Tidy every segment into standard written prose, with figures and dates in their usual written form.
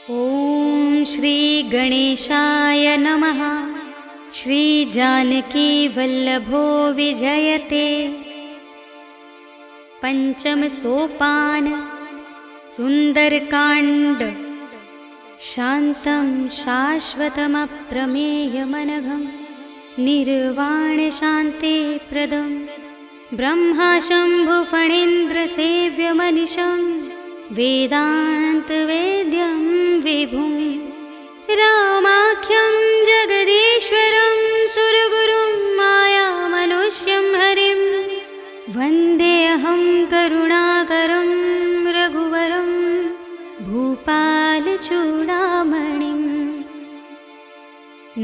ॐ श्री गणेशाय नमः। श्री जानकी वल्लभो विजयते। पंचम सोपान सुंदरकांड। शांतं शाश्वतमप्रमेयमनघं निर्वाण शांति प्रदं ब्रह्मा शंभु फणीन्द्र सेव्यमनिशं वेदांत वेद्यं विभुं रामाख्यं जगदीश्वरं सुरगुरुं मायामनुष्यं हरिं वन्देऽहं करुणाकरं रघुवरं भूपालचूडामणिं।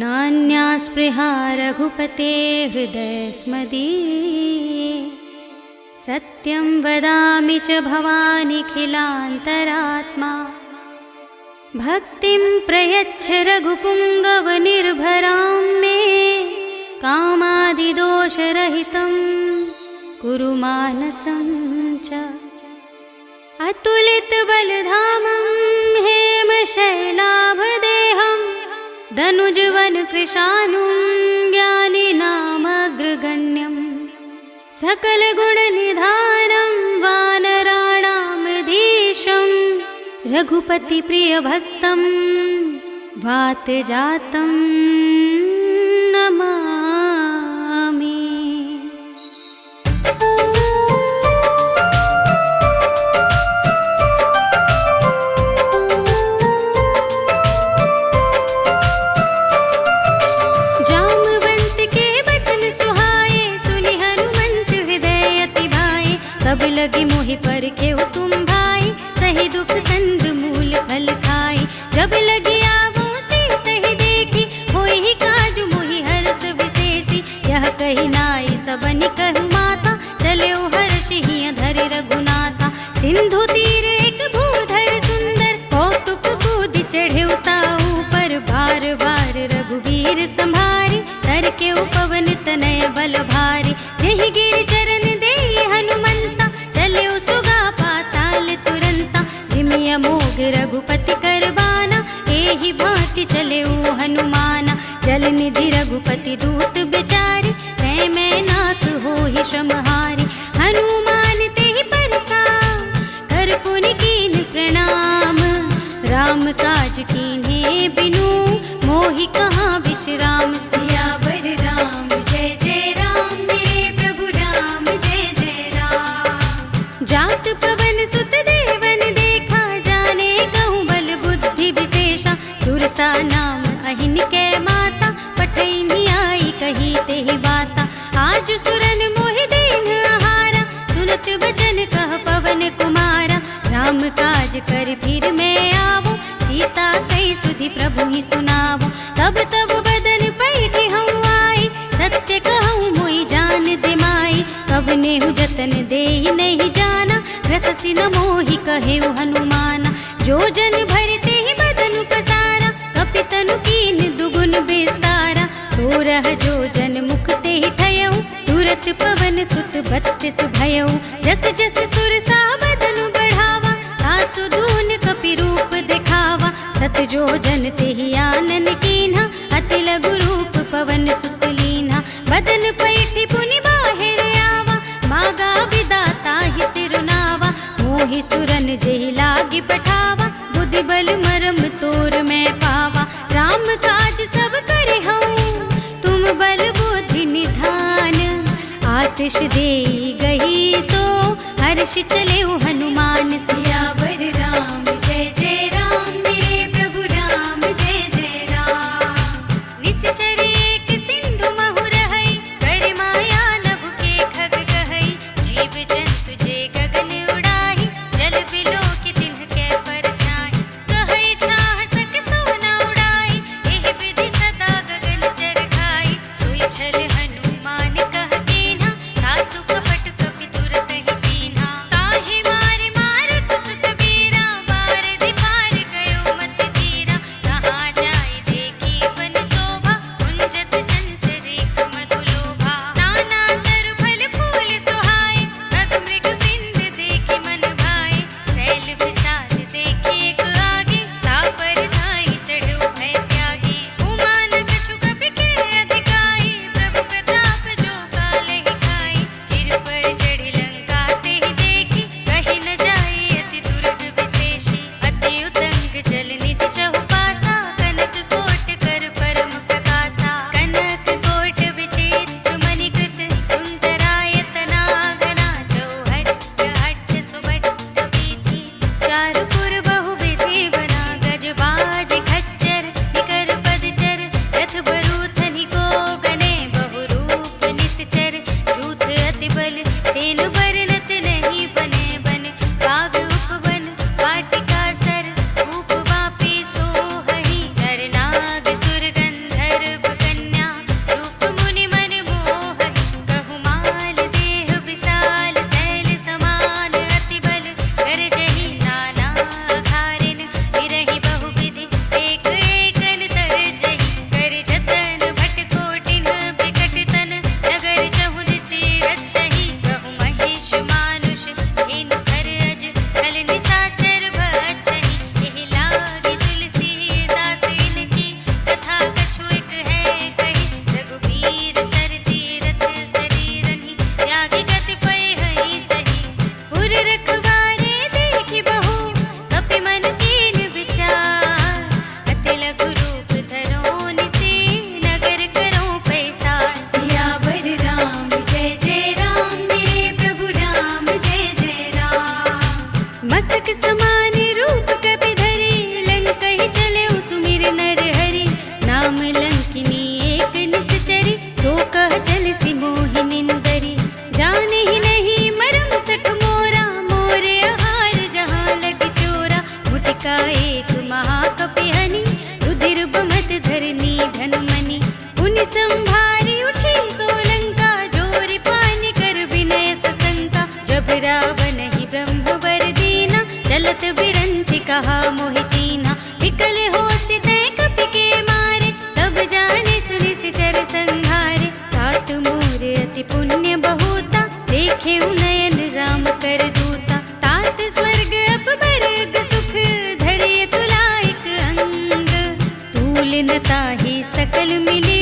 नान्या स्पृहा रघुपते हृदयस्मदीये सत्यं वदामि च भवानिखिलान्तरात्मा। भक्तिं प्रयच्छ रघुपुङ्गवनिर्भरां मे कामादिदोषरहितं कुरु मानसं च। अतुलितबलधामं हेमशैलाभदेहं दनुजवनकृशानुं ज्ञानिनामग्रगण्यं सकलगुणनिधानं वानराणामधीशं रघुपतिप्रियभक्तं वातजातं नमामि। तब लगी मोहि परखेउ तुम भाई, सही दुख कंद मूल फल खाई। जब लगी आवो सीतहि देखी, होई ही काजु मोहि हरष विशेषी। यह कही नाई सबनि कहु माता, चले हर्षि हिय धरि रघुनाथा। सिंधु तीर एक भूधर सुंदर, कौतुक कूदि चढ़ेउ ताऊ पर। बार बार रघुवीर संभारी, तर के उपवन तनय बल भारी। जेहि गिरि चरण देहि हनुमंता, चले सुगा पाताल तुरंता। जिमिया मोग रघुपति करबाना, एहि भांति चले हनुमाना। जल निधि रघुपति दूत बिचारी, तै मैं नाथ होहि श्रमहारी। हनुमान तेहि परसा, कर पुनि कीन प्रणाम। राम काज कीन्हे बिनु, मोहि कहाँ विश्राम। सियावर राम जय जय राम, मेरे प्रभु राम जय जय राम। जात पवन सुत देवन देखा, जाने कहूँ बल बुद्धि विशेषा। सुरसा नाम अहिन कै माता, पठैनी आई कही तेहि बाता। आज सुरन मोहि दीन आहारा, सुनत बचन कह पवन कुमारा। राम काज कर फिर मैं आवो, सीता कई सुधि प्रभु ही सुनावो। तब तब बदन पैठी हूँ आई, सत्य कहूँ मोहि जान दिमाई। कवनेहु जतन देहि नहीं जाना, रससि न मोहि कहेउ हनुमाना। जो जन भरते ही बदन पसारा, कपितनु कीन दुगुन विस्तारा। सोरह जो जन मुख तेहि ठयउ, तुरत पवन सुत 32 भयउ। जस जस सुरसा बदनु बढ़ावा, तासु दून कपि रूप दिखावा। सत जो जन तेहि आनन कीन्हा, अति लघु रूप पवन सुत लीन्हा। बदन पैठी पुनि बाहिर आवा, मागा विदाता ही सिरुनावा। मोहि सुरन जेहि लागी पठावा, बुद्धि बल मरम तोर मैं पावा। राम काज सब करे हूँ, तुम बल बुद्धि निधान। आशीष देई गही सो, हर्ष चले हनुमान। सियावर राम जय जय राम, मेरे प्रभु राम जय जय राम। निश्चर एक सिंधु महु रहई, कर माया नभ के खग कहई। जीव जंतु जे गगन उड़ाही, जल बिलो के तिन्ह के परछाई। कहई छाह सक सोना उड़ाई, एहि विधि सदा गगन चर खाई। सोई छल हनुमान कह कीन्हा, तासु कपट कपि तुरत ही चीन्हा। ताहि मारे मारुत सुत एक महाकपिहनि, रुधिर बमत धरनी धन मनि। पुनि संभारी उठी सोलंका, जोरि पानि कर विनय सशंका। जब रावण ही ब्रह्म वर दीना, चलत बिरंचि कहा मोहि चीन्हा। विकल होसि तै कपि के मारे, तब जाने सुनि सिचर संहारे। तात मोर अति पुण्य बहुता, देखे नयन राम कर दूता। तात स्वर्ग अपबर्ग सुख, धरिय तुलाइक अंग। तूल न ताहि सकल मिले,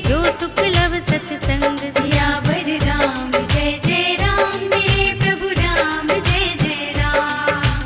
जो सुख लव सतसंग। सियावर राम जय जय राम, मेरे प्रभु राम जय जय राम।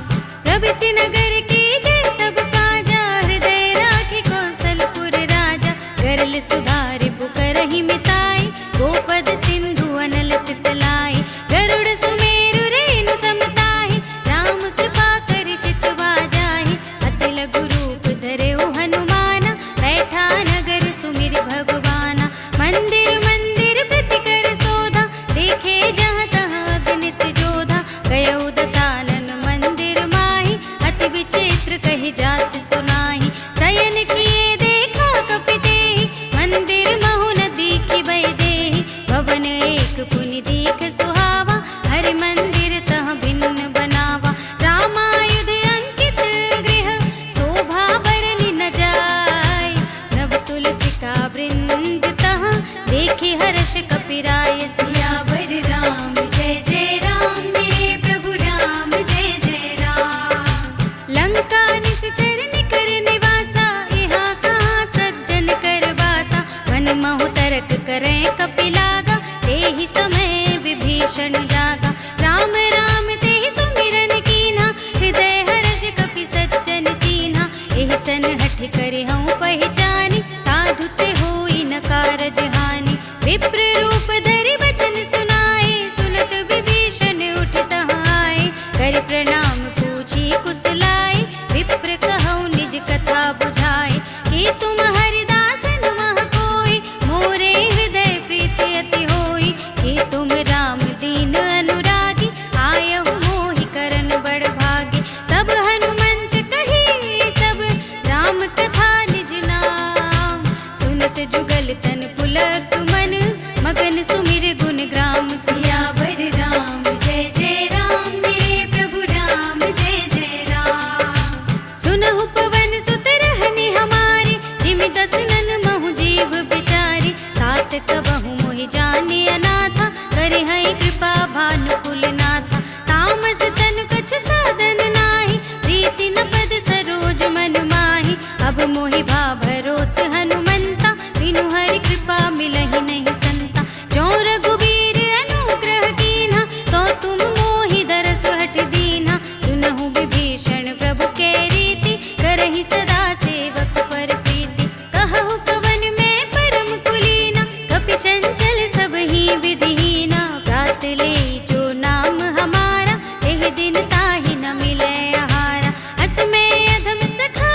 प्रभु नगर के जय सब काजा, हृदय राखे कौशलपुर राजा। गरल सुधारि पुकारहि मिताई, गोपद सिंधु अनल सितलाई। गरुड़ सुमेरु रेणु समताहि, राम कृपा करि चितवा जाहि। अति लघु रूप धरेउ हनुमाना, बैठा नगर सुमिर भगवाना। मंदिर मंदिर प्रति कर शोधा, देखे जहाँ तहाँ अगणित जोधा। गयउ दसानन मंदिर माहि, अति विचित्र कहि जात सुनाहि। शयन किए देखा कपि तेहि, मंदिर महु न दीखि भय देहि। भवन एक पुनि दीख सुहावा, हरि मंदिर तह भिन्न बनावा। रामायुध अंकित गृह, शोभा बरनि न जाय। नव तुलसी का वृंद तहाँ, देखे हर्ष कपिराय। सियावर राम जय जय राम, मेरे प्रभु राम जय जय राम। लंका निश्चर निकर निवासा, यहाँ कहाँ सज्जन कर बासा। वन महु तरक करें कपिलागा, तेहि समय विभीषण जागा। राम राम तेहि सुमिरन कीन्हा, हृदय हर्ष कपि सज्जन चीन्हा। एहि सन हठ करे हऊँ पहचानी, साधु ते होई न कारज हानि। विप्र रूप धरि वचन सुनाए, सुनत विभीषण उठ तहाँ आए। कर प्रणाम पूछी कुशलाए, विप्र कहऊ निज कथा बुझाए। कि तुम हरिदासन मह कोई, मोरे हृदय प्रीति अति होई। कि तुम राम दीन अनुरागी, आयहु मोहि करन बड़ भागी। तब हनुमंत कही सब, राम कथा निज नाम। सुनत जुगल तन पुलक मन, मगन सुमिर गुण ग्राम। सियावर राम जय जय राम, मेरे प्रभु राम जय जय राम। सुनहु पवन सुत रहनि हमारे, जिमि दसनन महु जीव बिचारी। तात कबहु मोहि जाने अनाथा, करि हई कृपा भानुकुल नाथा। तामस तन कछु साधन नाही, प्रीति न पद सरोज मन माहि। अब मोहि भा भरोस हनुमंता, बिनु हरि कृपा मिलहि नहीं संता। जो रघुबीर अनुग्रह कीन्हा, तो तुम मोहि दरस हठ दीन्हा। सुनहु विभीषण प्रभु के रीति, करहि सदा सेवक पर प्रीति। कहु कवन में परम कुलीना, कपि चंचल सब ही विधिहीना। प्रात ले जो नाम हमारा, एहि दिन ताहि न मिलै आहारा। अस में अधम सखा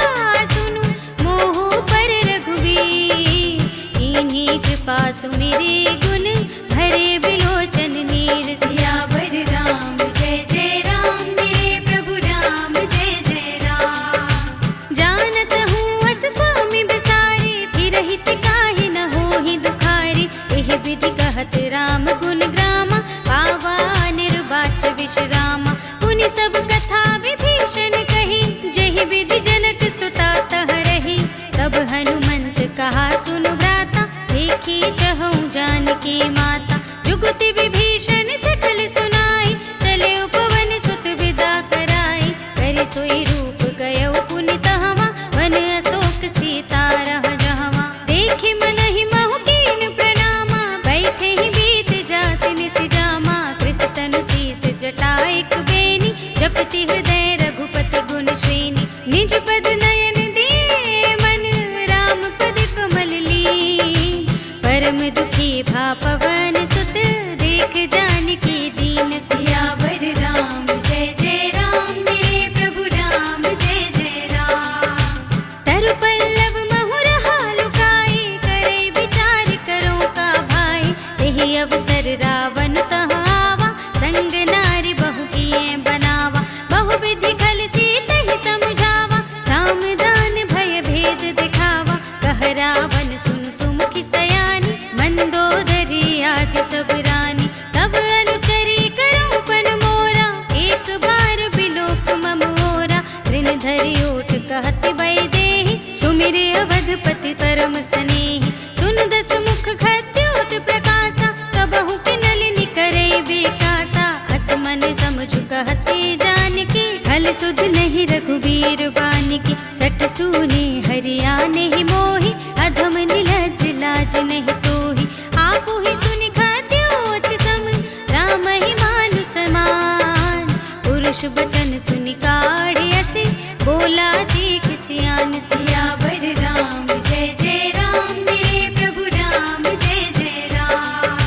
सुनु, मोहु पर रघुबीर। इन्हीं कृपा सुमिरे गुण, भरे बिलोचन नीर। सियावर राम जय जय राम, मेरे प्रभु राम जय जय राम। जानत हूँ अस स्वामी बिसारी, फिरहि तिकाहि न होहि दुखारी। एहि विधि कहत राम गुण ग्रामा, पावा निर्वाच विश्रामा। पुनि सब कथा विभीषण कही, जहि विधि जनक सुता तह रही। तब हनुमंत कहा सुनु भ्राता, देखी चहु जानकी माता। जुगति विभीषण सकल सुनाई, चले उपवन सुत विदा कराई। करि सोई रूप गयउ पुनि तहवा, वन अशोक सीता रह जहवा। देखि मनहि महु कीन प्रणामा, बैठे ही बीत जात निस जामा। कृष तनु शीस जटाइक बेनी, जपति हृदय रघुपति गुण श्रेणी। निज पद नयन दिए मन, राम पद कमल लीन। परम दुखी भा पवन सुत, देख जानकी दीन। सियावर राम जय जय राम, मेरे प्रभु राम जय जय राम। तरु पल्लव महु रहा लुकाई, करे विचार करो का भाई। तेहि अवसर रावण तहाँ आवा, संग नारी बहु किए बनावा। बहु विधि खल सी तहि समुझावा, धरि ओठ कहत वैदेही, सुमिरे अवधपति परम स्नेही। सुन दस मुख खद्योत प्रकाशा, कबहु के नलिनी करे बेकासा। अस मन समझु कहते जानकी, खल सुध नहीं रघुबीर बानिकी। सट सूने हरिया नहीं मोही, अधम निलज लाज नहीं तोही। आपु ही सुनि खद्योत सम, राम ही मानु समान। पुरुष बचन सुनि काढ़े असे, बोला जी किसियान। सियावर राम जय जय राम, मेरे प्रभु राम जय जय राम।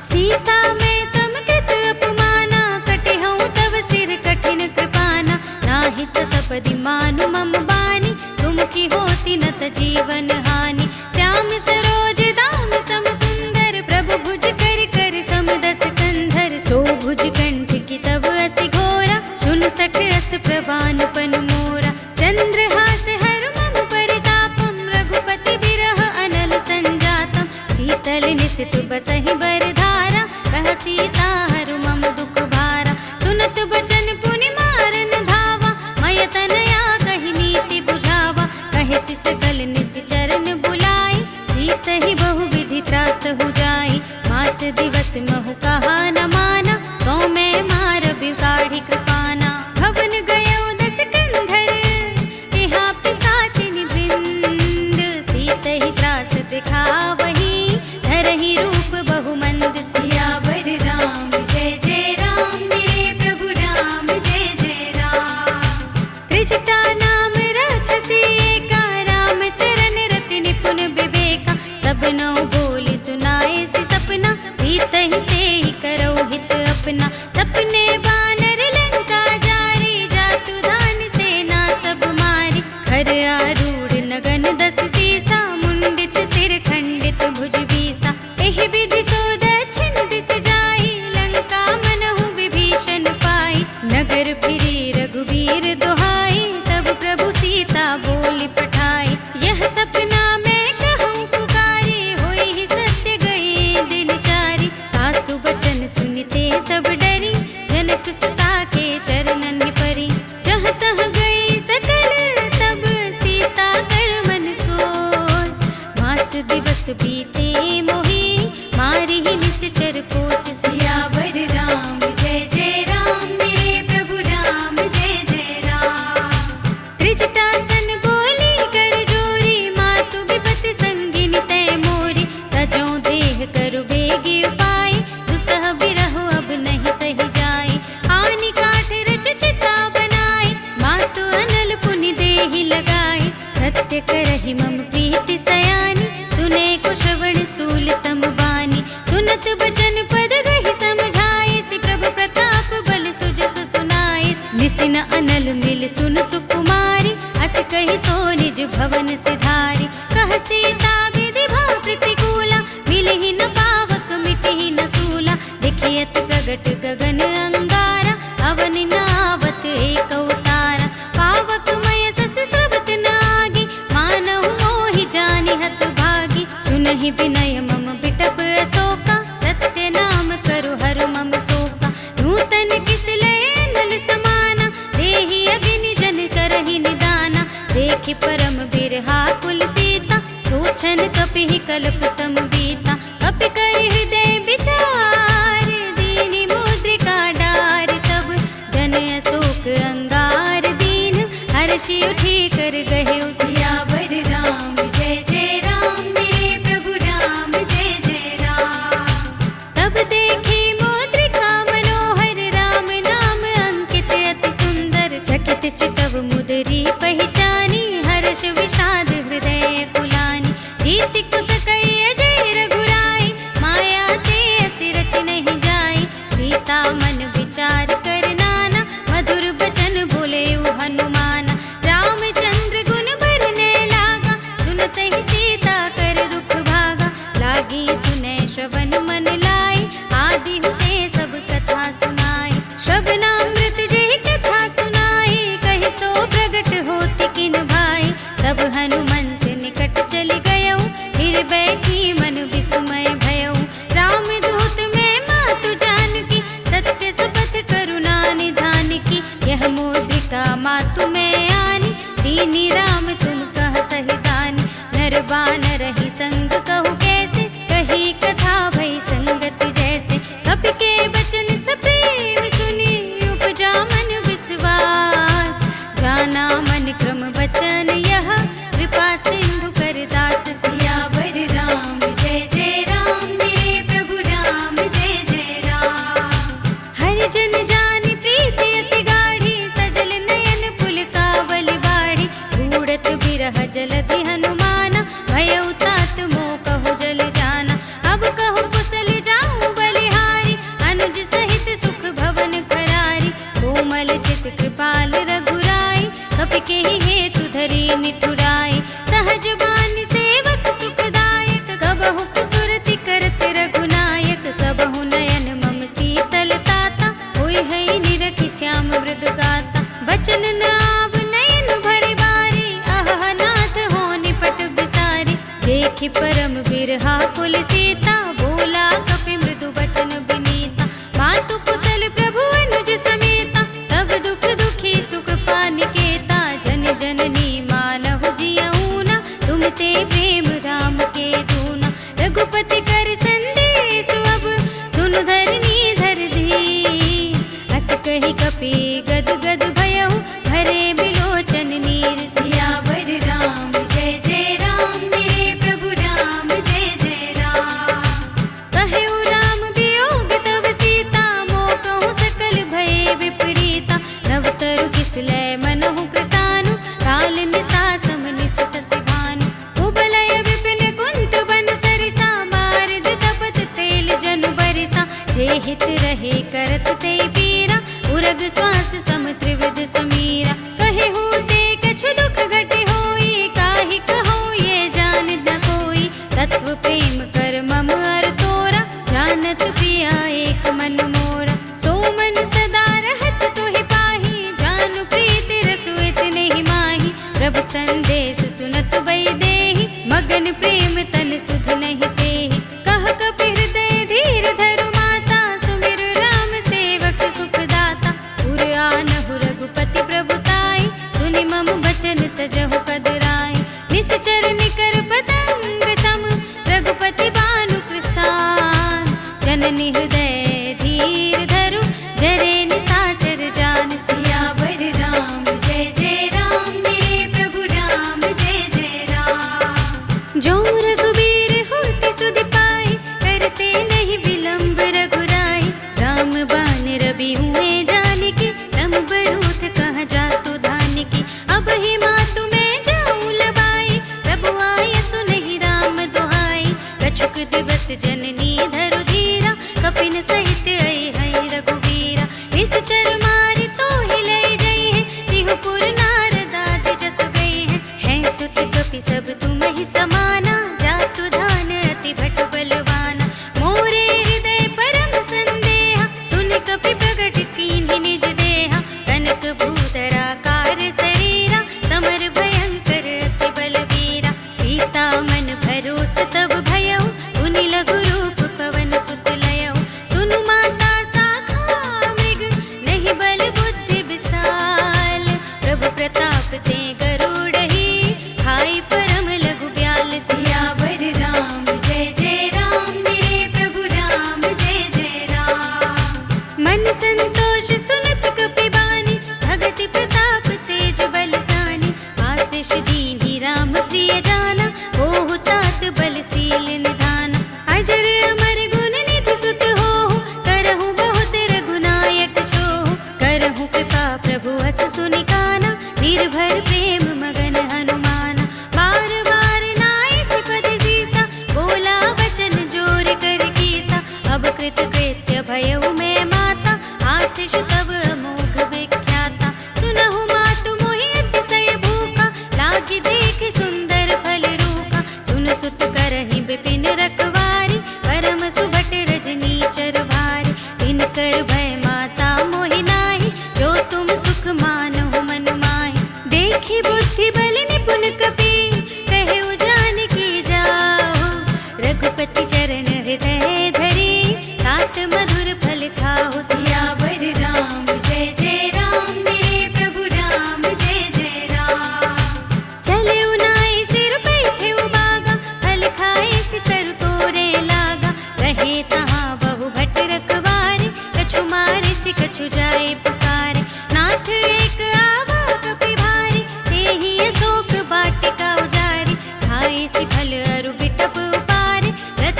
सीता मैं तम कृत अपमाना, कटे हूँ तव सिर कठिन कृपाना। नाहित सपदि मानु मम बानी, तुम की होती न त जीवन हानि। श्याम सरोज दाम सम सुंदर, प्रभु भुज कर कर सम दस कंधर। सो भुज कंठ की तब असि घोरा, सुन सठ अस प्रवान पन मोरा। चंद्रहास हर मम परितापम, रघुपति बिरह अनल संजातम। शीतल निसित बसहि बरधारा, कह सीता हरु मम दुख भारा। सुनत बचन पुनि मारन धावा, मय तनया कहि नीति बुझावा। कहे सिसकल निश्चरन बुलाई, सीत ही बहु विधि त्रास हो जाई। मास दिवस महु कहा न माना, तो मैं मार बिगाड़ी कृपाना। भवन गयो दस कंधर, यहाँ पिशाचिनी वृंद। सीत ही त्रास दिखावही, धरहि रूप बहुमंद। सियावर राम जय जय राम, मेरे प्रभु राम जय जय राम। त्रिजटा नाम राक्षसी एका, राम चरण रति निपुण विवेका। सबनौ बोली सुनाए से सपना, सीत ही से ही करो हित अपना। सपने बानर लंका जारी, जातु धान सेना सब मारी। खर आरूढ़ नगन दस सीसा, मुंडित सिर खंडित भुज बीसा। एहि विधि सो दक्षिण दिस जाई, लंका मनहु विभीषण पाई। नगर फिरी रघुबीर दुहाई, तब प्रभु सीता बोली पठाई। यह सपना मैं कहूँ पुकारी, होई ही सत्य गए दिन चारी। सासु बचन सुनिते सब डरी, जनक सुता के चरणन परी। जहाँ तहाँ गई सकल तब, सीता कर मन सोच। मास दिवस बीते मोही, मारी ही निश्चर पोच। सियावर राम जय जय राम, मेरे प्रभु राम जय जय राम। त्रिजटासन बोली कर जोरी, मातु विपति संगिनी तय मोरी। तजों देह करु बेगी उपाय, दुसह बिरहु अब नहीं सही जाई। आनि काठ रचु चिता बनाई, मातु अनल पुनि देहि लगाई। सत्य करहि मम प्रीति सयानी, सुने को श्रवण सूल समबानी। सुनत बचन पद गहि समझाए, सि प्रभु प्रताप बल सुजस सुनाए। निसिन अनल मिल सुन सुकुमारी, अस कहि सो निज भवन सिधारी। कह सीता विधि भाव प्रतिकूला, मिलहि न पावक मिटहि न सूला। देखियत प्रगट गगन अंगारा, अवनि नावत एक अवतारा। पावक मय सस स्रवत नागी, मानहु मोहि जानि हत भागी। सुनहि विनय मम बिटप अशोका, सत्य नाम करु हरु मम शोका। नूतन किस लय अनल समाना, देहि अग्नि जन करहि निदाना। देखि परम बिरहा कुल सीता, सोचन कपिहि कल्प समबीता। कपि करि हृदय विचार, दीनि मुद्रिका डार। तब जन अशोक अंगार दीन, हर्षि उठी कर गहे। सियावर राम जय जय राम, मेरे प्रभु राम जय जय राम। तब देखी मुद्रिका मनोहर, राम नाम अंकित अति सुंदर। चकित चितव मुदरी पहचानी, हर्ष विषाद हृदय कुलानी। जीति कुस कई अजय रघुराई, माया ते असि रच नहीं जाई। सीता मन विचार कर नाना, मधुर बचन बोले हनुमाना। रामचंद्र गुण बरने लागा, सुनत ही सीता कर दुख भागा। लागी सुने श्रवण मन लाई, आदि हुते सब कथा सुनाई। श्रवणामृत जय कथा सुनाई, कहि सो प्रगट होति किन भाई। तब हनु नी राम तुम कह सहितान, नर बानर ही संग कहु कैसे, कही कथा भई संगत जैसे। कपि के बचन सप्रेम सुनी, उपजा मन विश्वास, जाना मन क्रम बचन यह, कृपा सिंधु कर दास। सियावर राम जय जय राम, मेरे प्रभु राम जय जय राम। हर जन जानि प्रीति अति गाढ़ी, सजल नयन पुलकावल बाढ़ी। बूढ़त बिरह जलधि हनुमाना, भयउ तात मोह कहु जल जाना। अब कहु कुशल जाऊं बलिहारी, अनुज सहित सुख भवन खरारी। कोमल चित कृपाल रघुराई, कपि केहि हेतु धरि निठुराई। सहज बानी सेवक सुखदायक, कबहु सुरति करत रघुनायक। कबहु नयन मम शीतल ताता, होय है निरखि श्याम मृदु गाता। बचन न आव नयन भरि बारी, आह नाथ हो निपट बिसारी। देखि परम बिरहा कुल सीता, बोला कपि मृदु बचन बिनीता। मातु कुशल प्रभु अनुज समेता, तब दुख दुखी सुकृपा निकेता। जन जननी मानहु जियऊना, तुम ते प्रेम राम के दूना। रघुपति कर संदेश अब, सुनु धरनी धर धीर। अस कही कपि गद गद भयहु, भरे बिलोचन नीर। सियावर राम जय जय राम, मेरे प्रभु राम जय जय राम। कहु राम वियोग तव सीता, मोह कहु सकल भय विपरीता। नव तरु किसलय मनहु प्रसानु, काल निसा सम निस शशि भानु। कुबलय विपिन कुंट बन सरिसा, बारद तपत तेल जनु बरिसा। जे हित रहे करत ते पीरा, उरग श्वास सम त्रिविध समीरा। कहे होते कछु दुख घटे होई, काहि कहो ये जान न कोई। तत्व प्रेम कर मम अर तोरा, जानत पिया एक मन मोरा। सो मन सदा रहत तोहि पाही, जानु प्रीति रसु इतने ही माही। प्रभु संदेश सुनत वैदेही, मगन प्रेम तन सुध नहीं तेहि। कह कपि हृदय धीर धरु माता, सुमिर राम सेवक सुख दाता। उर आनहु रघुपति प्रभुताई, सुनि मम बचन तजहु कदराई। निश्चर निकर पतंग सम, रघुपति बानु कृसान। जननी हृदय धीर धरु, जरे निसाचर जान। सियावर राम जय जय राम, मेरे प्रभु राम जय जय राम। जो रघुबीर होते सुधि पाई, करते नहीं विलंब रघुराई। राम बान रवि हुए जानकी, तम बरूथ कह जातु धानिकी। अब ही मातु मैं जाऊं लबाई, प्रभु आय सुनहि राम दुहाई। कछुक दिवस जननी धरु धीरा, कपि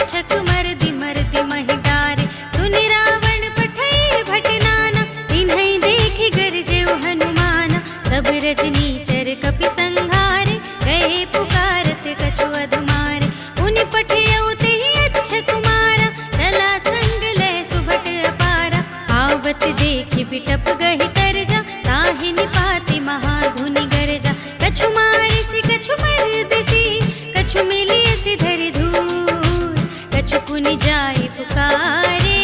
अच्छक मर्दि मर्दि महि डारे सुनि रावण पठई भटनाना तिन्हई देखि गरजेउ हनुमाना सब रजनी चर कपि संहारे गए पुकारत कछु अधुमारे उनि पठियउ तेहि अच्छक मारा चला संग ले सुभट अपारा आवत देखि बिटप गहि तरजा ताहि निपाति महाधुनि गरजा कछु मारिसि कछु मर्दिसि कछु मिलियसि धरि धूर कछु पुनि जाय पुकारे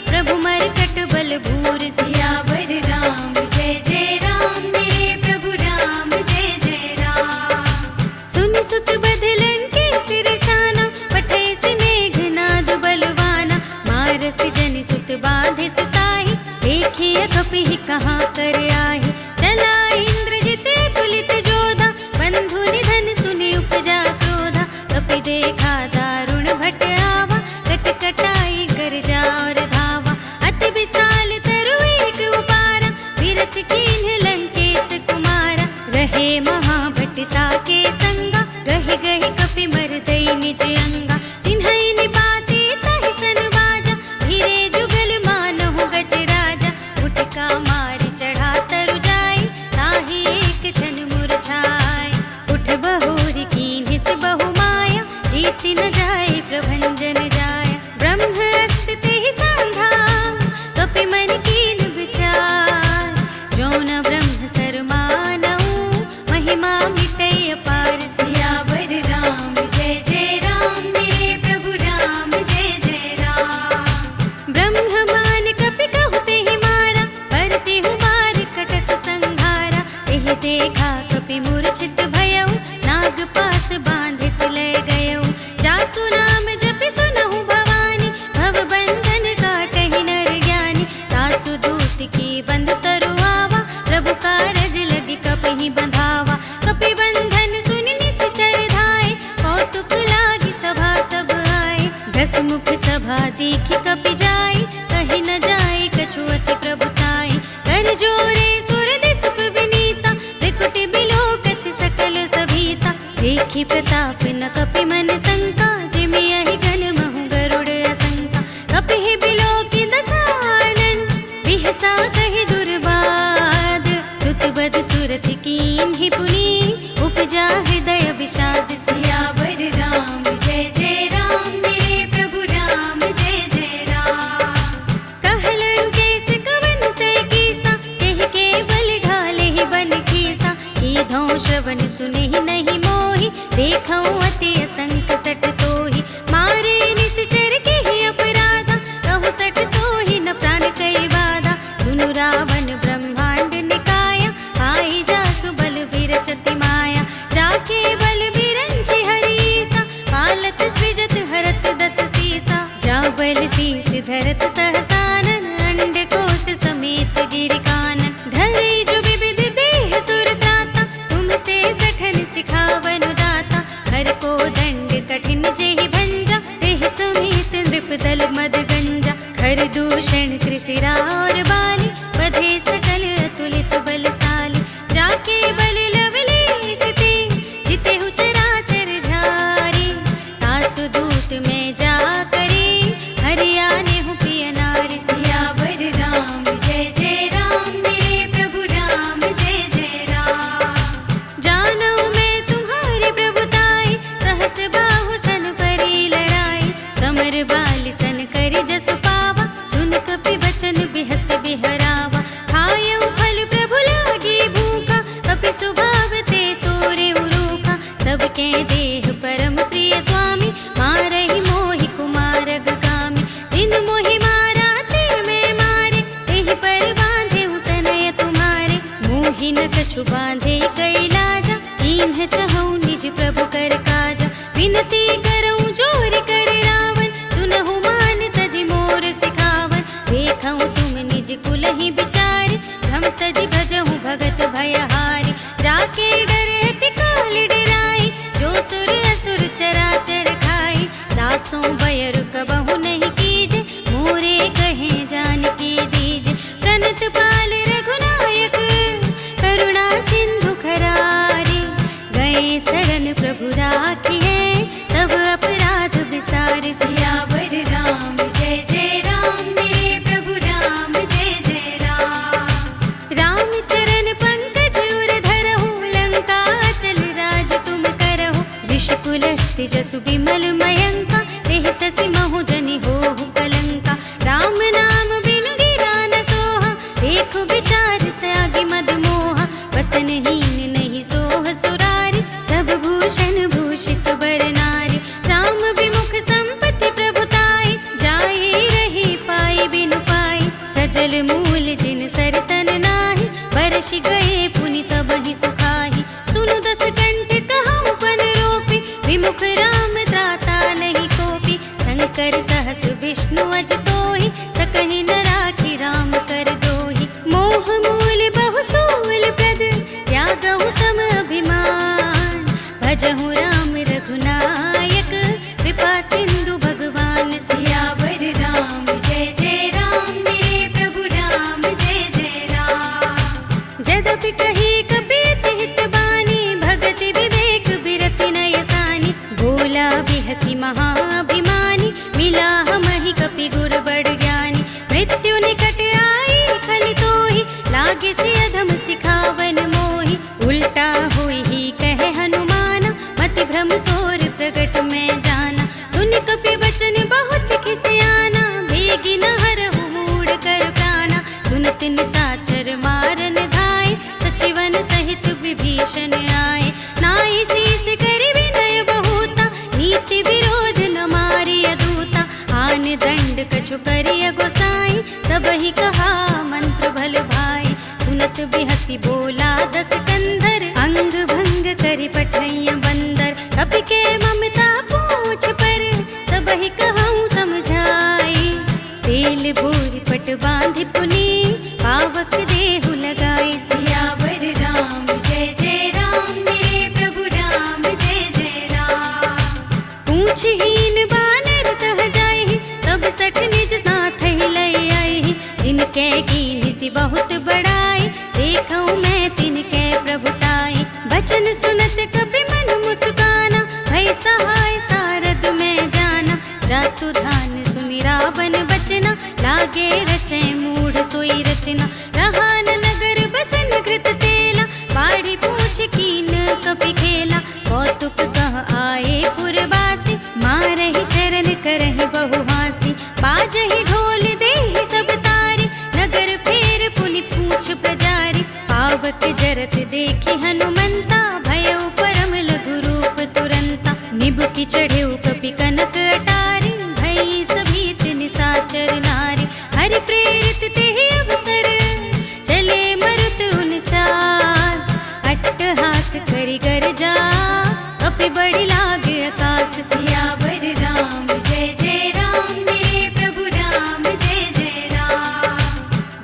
प्रभु मरकट बल भूर सियावर राम जय जय राम मेरे प्रभु राम जय जय राम सुनि सुत बदलन के सिरसाना पठै स्नेघनाद बलवाना मारसि जनि सुत बांधे सुताहि देखिए कपिहि कहाँ कर आहि चला इंद्रजित तुलित जोधा बंधु निधन सुनि उपजा क्रोधा कपि देखा दारुण भट आवा कट कटाई गरजा और धावा अति विशाल तरु एक उपारा विरथ कीन्ह लंकेश कुमारा रहे महाभटता के संगा गहि गहि कपि मरदई निज अंगा तिन्हई निपाते ताहि सन बाजा धीरे जुगल मानहु गज राजा उठका मारि चढ़ा तरु जाई ताहि एक क्षण मुरझाई उठ बहुरी कीन्हिस बहु माया जीति न जाय प्रभंजन जाय ब्रह्म अस्त तेहि सांधा कपि मन कीन विचार जो न ब्रह्म सर मानऊ महिमा मिटै अपार सियावर राम जय जय राम मेरे प्रभु राम जय जय राम ब्रह्म मान कपि कहु तेहि मारा पर तेहु मार कटक संहारा तेहि देखा कपि मूर्छित भयउ नाग पास बांधे सुलै गयउ जासु नाम जपि सुनहु भवानी भव बंधन काटहि नर ज्ञानी तासु दूत की बंध तरु आवा प्रभु कारज लगी कपहि बंधावा कपि बंधन सुनि निश्चर धाय कौतुक लागी सभा सब आए दस मुख सभा देखि कपि जाय कहि न जाय कछु अति प्रभुताई कर जोरे सुर दिसप विनीता त्रिकुटि बिलोकत सकल सभीता देखि प्रताप न कपि मन शंका जिमि यहि गण महु गरुड़ असंका कपिहि बिलोकि दसानन बिहसा कहि दुर्बाद सुत बद सुरथ कीन्हि पुनि उपजा हृदय विषाद सियावर राम जय जय राम मेरे प्रभु राम जय जय राम कहलन केस कवन तय कीसा केहि केवल घाले ही बन कीसा कीधौ श्रवण सुनिहि नहीं मोहि देखौ अति असंख सट तोहि मारे निश्चर केहि अपराधा कहु सट तोहि न प्राण कई बाधा सुनु रावण ब्रह्मांड निकाया आई जासु बल विरचति माया जाके बल बिरंचि हरीसा पालत सृजत हरत दस सीसा जा बल शीस धरत सहसानन अंड कोश समेत गिरि कानन धरे जो विविध देह सुर त्राता तुमसे सठन सिखावनु दाता हर को दंड कठिन जेहि भंजा तेहि समेत नृप दल मद गंजा खर दूषण त्रिशिरा और बाली बधे सकल अतुलित बलशाली जाके बल लवलेश ते जितेहु चराचर झारी तासु दूत में जा करे हरियाने हूँ प्रिय नारी सियावर राम जय जय राम मेरे प्रभु राम जय जय राम जानऊ मैं तुम्हारी प्रभुताई सहस बाहु सन परी लड़ाई समर बाली सन करि जसु पावा सुन कपि बचन बिहस बिहरावा खायऊ फल प्रभु लागी भूखा कपि सुभाव ते तोरे उरूखा सबके देह परम प्रिय स्वामी मारहि मोहि कुमारग गामी जिन मोहि मारा ते मैं मारे तेहि पर बांधे तनय तुम्हारे मोहि न कछु बांधे कई लाजा कीन्ह चहु निज प्रभु कर काजा विनती करऊँ जोर कर रावण सुनहु मान तजि मोर सिखावन देखऊँ तुम निज कुल ही बिचारी हम तजि भजहु भगत भयहारी जाके डरति काल डराई जो सुर असुर चराचर खाई दासों बयर कबहु नहीं कीजे मोरे कहे जानकी दीजे प्रणत पाल रघुनायक करुणा सिंधु खरारी गए शरण प्रभु राखिए तब जसु बिमल मयंका तेहि ससि महु जनि होहु कलंका। राम नाम बिनु गिरा न सोहा देखु विचार त्यागी मद मोहा। वसनहीन नहीं सोह सुरारि सब भूषण भूषित बर नारी। राम विमुख संपत्ति प्रभुताई जाए रही पाई बिनु पाई। सजल मूल जिन सरतन नाही बरसि गए पुनि तबहि सुखाहि। सुनु दस कंठ कहउँ पन रोपी विमुख राम त्राता नहीं कोपी। शंकर सहस विष्णु अज तोहि सकहि न राखि राम कर द्रोहि। मोह मूल बहु सूल प्रद त्यागहु तम अभिमान। भजहु राम रघुनायक कृपा सिंधु भगवान। सियावर राम जय जय राम मेरे प्रभु राम जय जय राम। जदपि कही कपीत हित बानी भगति विवेक बिरति नय सानी। बोला बिहसी महाभिमानी मिला हमहि कपि गुर बड़ ज्ञानी। मृत्यु निकट आई खलि तोहि लागे से अधम सिखावन मोहि। उल्टा होई ही कहे हनुमाना मति भ्रम तोर प्रगट में जाना। सुन कपि वचन बहुत खिसियाना भेगी न हरहु मूढ़ कर प्राणा। सुनत निसाचर मारन धाय सचिवन सहित विभीषण आए। नाई शीस करि विनय बहुता नीति विरोध न मारि अदूता। आन दंड कछु करिय गोसाई सबहि कहा मंत्र भल भाई। सुनत बिहसी बोला दस कंधर अंग भंग करि पठैया बंदर। कपि के ममता पूछ पर सबहि कहउँ समझाई। तेल बोरि पट बांधि पुनि पावक देहु लगाई। सियावर राम जय जय राम मेरे प्रभु राम जय जय राम। पूछहीन बानर तह जाहि तब सठ निज नाथ ही लय आहि। जिनके कीन्हि बहुत बड़ाई देखऊँ मैं तिनके प्रभुताई। बचन सुनत कपि मन मुस्काना भय सहाय सारद में जाना। जातु धान सुनि रावण बचना लागे रचै मूढ़ सोई रचना। रहा न नगर बसन घृत तेला बाढ़ी पूछ कीन कपि खेला। कौतुक कह आए पुरवासी मारहि चरण करहि बहु हासी। बाजहि ढोल देहि सब तारी नगर फेर पुनि पूछ प्रजारी। पावक जरत देखि हनुमंता भयउ परम लघु रूप तुरंता। निबुकि चढ़ेउ कपि कनक अटारी भई सभीत निसाचर नारी। हरि प्रेरित तेहि अवसर चले मरुत उनचास। अट्टहास करि गर्जा कपि बढ़ि लागे आकाश। सियावर राम जय जय राम मेरे प्रभु राम जय जय राम।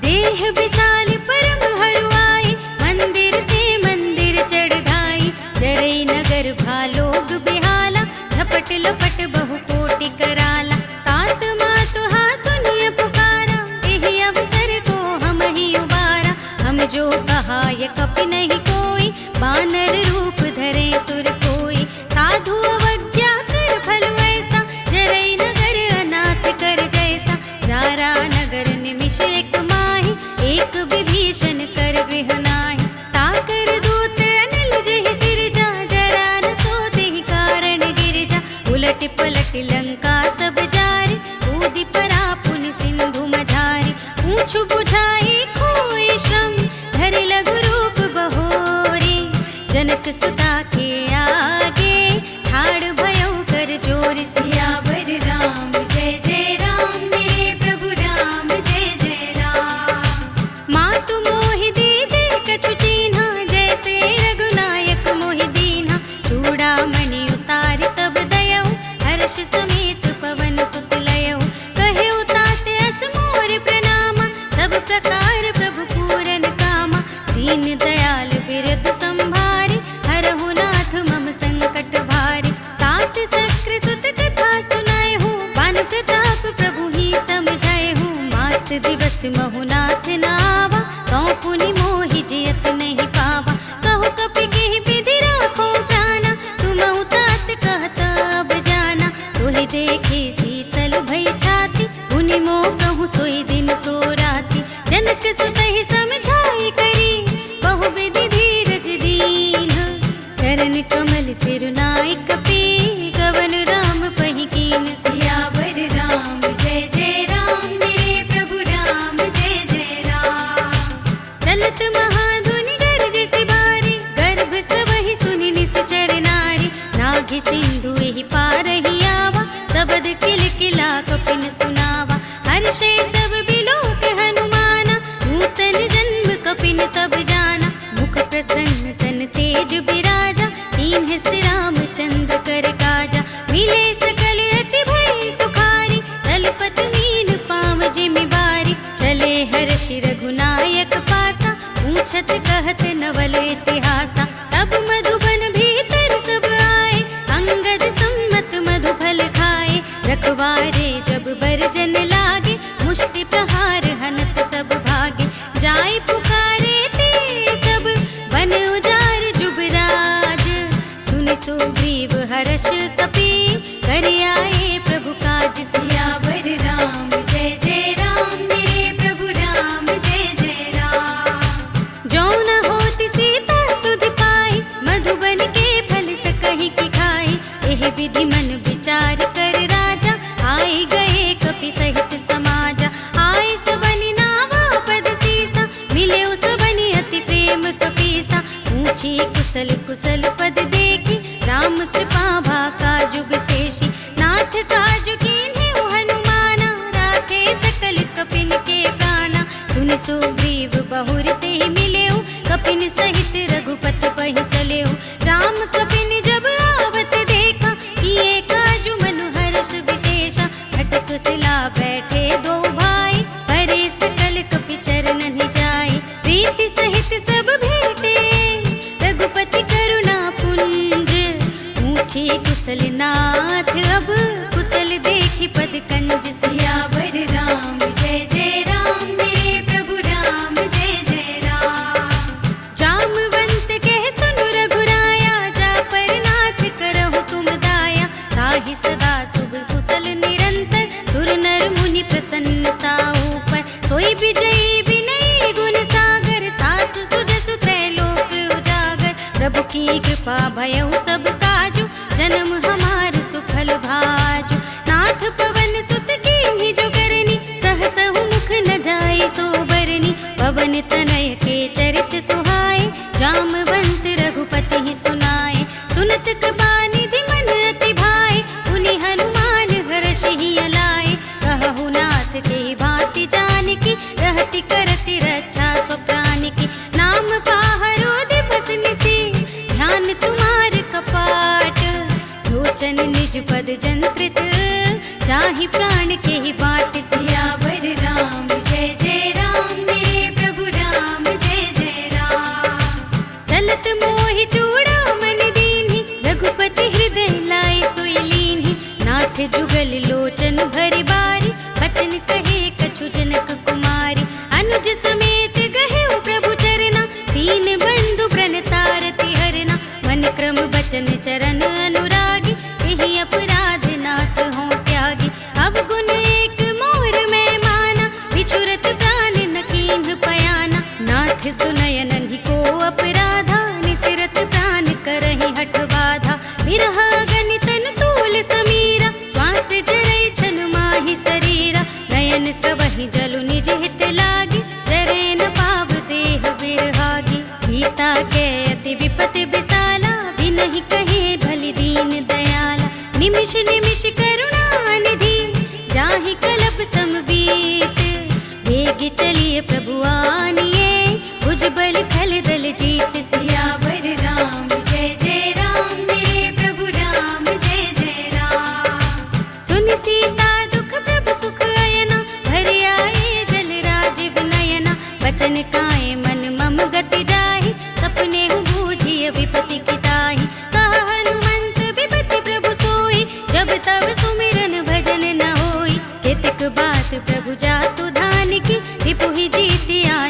देह विशाल परम हरुआई मंदिर ते मंदिर चढ़ धाई। जरई नगर भालोग बिहाला झपट लपट बहु कोटि कराला। तात मातु हा सुनिय पुकारा एहि अवसर को हम ही उबारा। हम जो कहा ये कपि नहीं कोई बानर रूप धरे सुर कोई। साधु अवज्ञा कर फल ऐसा जरई नगर अनाथ कर जैसा। जारा नगर निमिष एक माहि एक विभीषण कर गृह नाही। ताकर दूत अनिल जहि सिरजा जरा न सो तेहि कारण गिरजा। उलट पलट लंका सब जारी कूदि परा पुनि सिंधु मझारी। पूछु बुझाई खोई श्रम धरि लघु रूप बहोरी। जनक सुता के आगे ठाड़ भयउ कर जोरि। सियावर राम जय जय राम मेरे प्रभु राम जय जय राम। मातु मोहि दीजे कछु चीन्हा जैसे रघुनायक मोहि दीन्हा। चूड़ामणि उतारि तब दयउ हर्ष समेत पवन सुत लयउ। कहेउ तात अस मोर प्रणामा सब प्रकार प्रभु पूरन कामा। दीन दयाल बिरद संभारी हरहु नाथ मम संकट भारी। तात सक्र सुत कथा सुनाए हूँ बान प्रताप प्रभु ही समझाए हूँ। मास दिवस महु नाथ नावा तौ पुनि मोहि जियत नहीं पावा। कहु कपि केहि विधि राखो प्राणा तुमहु तात कहत अब जाना। तोहि देखे शीतल भई छाती पुनि मोह कहूँ सोई दिन सो राती। जनक सुतहि समझाई करी बहु विधि धीरज दीन। चरण कमल सिर नायक पी पवन राम पही कीन। सियावर राम जय जय राम, मेरे प्रभु राम जय जय राम। चलत महाधुनि गरज से भारी, गर्भ सबहि सुनि निश्चर नारी। नाघि सिंधु एहि पार ही आवा, सबद किलकिला कपिन सुनावा। हर्षे सब बिलोक हनुमाना, नूतन जन्म कपिन तब जाना। मुख प्रसन्न तन तेज बिराजा, कीन्ह से रामचंद्र कर काजा। मिले सकल अति भय सुखारी, तलपत मीन पाँव जिमि बारी। चले हर्षि रघुनायक पासा, पूछत कहत नवल इतिहासा। तब मधुबन भीतर सब आए, अंगद सम्मत मधु फल खाए। रखवारे जब बरजन लागे, मुष्टि प्रहार हनत सब भागे। जाय पुकारे ते सब, बन उजार जुबराज। सुनि सुग्रीव हर्ष कपि, कर आए प्रभु काज। सियावर राम जय जय राम, मेरे प्रभु राम जय जय राम। जो न होति सीता सुध पाई, मधुबन के फल सकहि की खाई। एहि विधि मन विचार कर राजा, आए गए कपि सहित समाजा। आए सबनि नावा पद सीसा, मिले सबनि अति प्रेम कपीसा। पूछी कुशल कुशल पद देखी, राम कृपा भा काजु विशेषी। नाथ काजु कीन्हे हनुमाना, राखे सकल कपिन के प्राणा। सुनि सुग्रीव बहुर ते मिलेउ, कपिन सहित रघुपति पहि चलेउ। राम कपिन जब आवत देखा, किए काजु मनु हर्ष विशेषा। खटक सिला बैठे दो भाई, परे सकल कपि चरणन जाय। प्रीति सहित सब भेटे, रघुपति करुणा पुंज। पूछे कुशल नाथ अब, कुशल देखि पद कंज। सियावर राम जय जय राम, मेरे प्रभु राम जय जय राम। जामवंत कह सुनु रघुराया, जा पर नाथ करहु तुम दाया। ताहि सदा शुभ कुशल निरंतर, सुर नर मुनि प्रसन्नता ऊपर। सोई विजयी विनयी गुण सागर, तासु सुजसु त्रैलोक उजागर। प्रभु की कृपा भयउ सब काजु, जन्म हमार सुफल भाजु। नाथ पवन सुत कीन्ही जो करनी, सहसहु मुख न जाए सो बरनी। पवन तनय के चरित सुहाए, जामवंत रघुपति ही सुनाए। सुनत कृपा निधि मन अति भाए, पुनि हनुमान हर्षि ही अलाए। कहु नाथ के भांति जानकी, रहति करति रक्षा स्वप्रान की। नाम पाहरो दिवस निसी, ध्यान तुम्हार कपाट। लोचन निज पद जंत्रित, जाहि प्राण के ही बाट। सियावर राम जय जय राम, मेरे प्रभु राम जय जय राम। चलत मोहि चूड़ामणि दीन्हि, रघुपति हृदय लाए सोई लीन्हि। नाथ जुगल लोचन भरि बारी, बचन कहे कछु जनक कुमारी। अनुज समेत गहेउ प्रभु चरना, दीन बंधु प्रणतारति हरना। मन क्रम बचन चरण अनुरागी, यही अपराध नाथ हो त्यागी। अब गुण एक मोर में माना, बिछुरत प्राण न कीन्ह पयाना। नाथ सुनय नन्हि को अपराधा, निसिरत प्राण करहि हठ बाधा। विरह अगनि तन तूल समीरा, श्वास जरै छन माहि शरीरा। नयन स्रवहि जलु निज हित लागी, जरै न पाव देह बिरहागी। सीता के अति विपति विसाला, बिनहि कहे भलि दीन दयाला। निमिष निमिष करुणा निधि, जाहि कलप समबीत। वेग चलिए प्रभु आनिए, भुजबल खल दल जीत। सियावर राम जय जय राम, मेरे प्रभु राम जय जय राम। सुनि सीता दुख प्रभु सुख अयना, भर आए जल राज विनयना। बचन काए मन मम गति जाहि, सपने बूझिय विपति की ताहि। कह हनुमंत विपति प्रभु सोई, जब तब सुमिरन भजन न होई। केतक बात प्रभु जातु धान की, रिपुहि जीतिया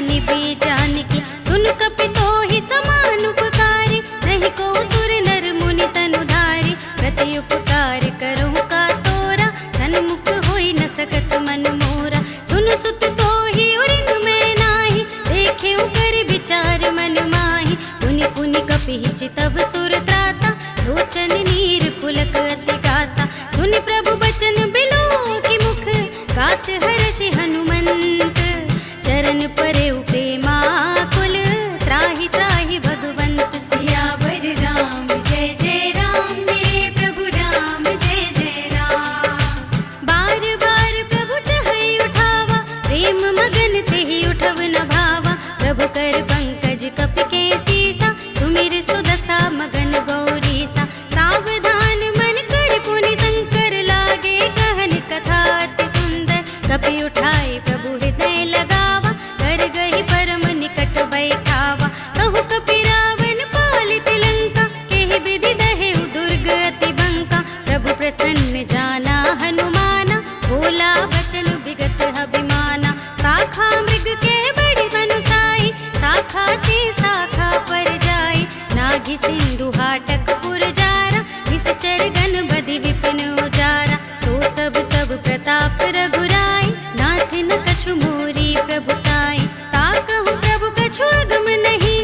पाही सिंधु हाटक पुरजारा, निश्चर गण बधि विपिन उजारा। सो सब तब प्रताप रघुराई, नाथ न कछु मोरी प्रभुताई। ताकहु प्रभु कछु अगम नहीं,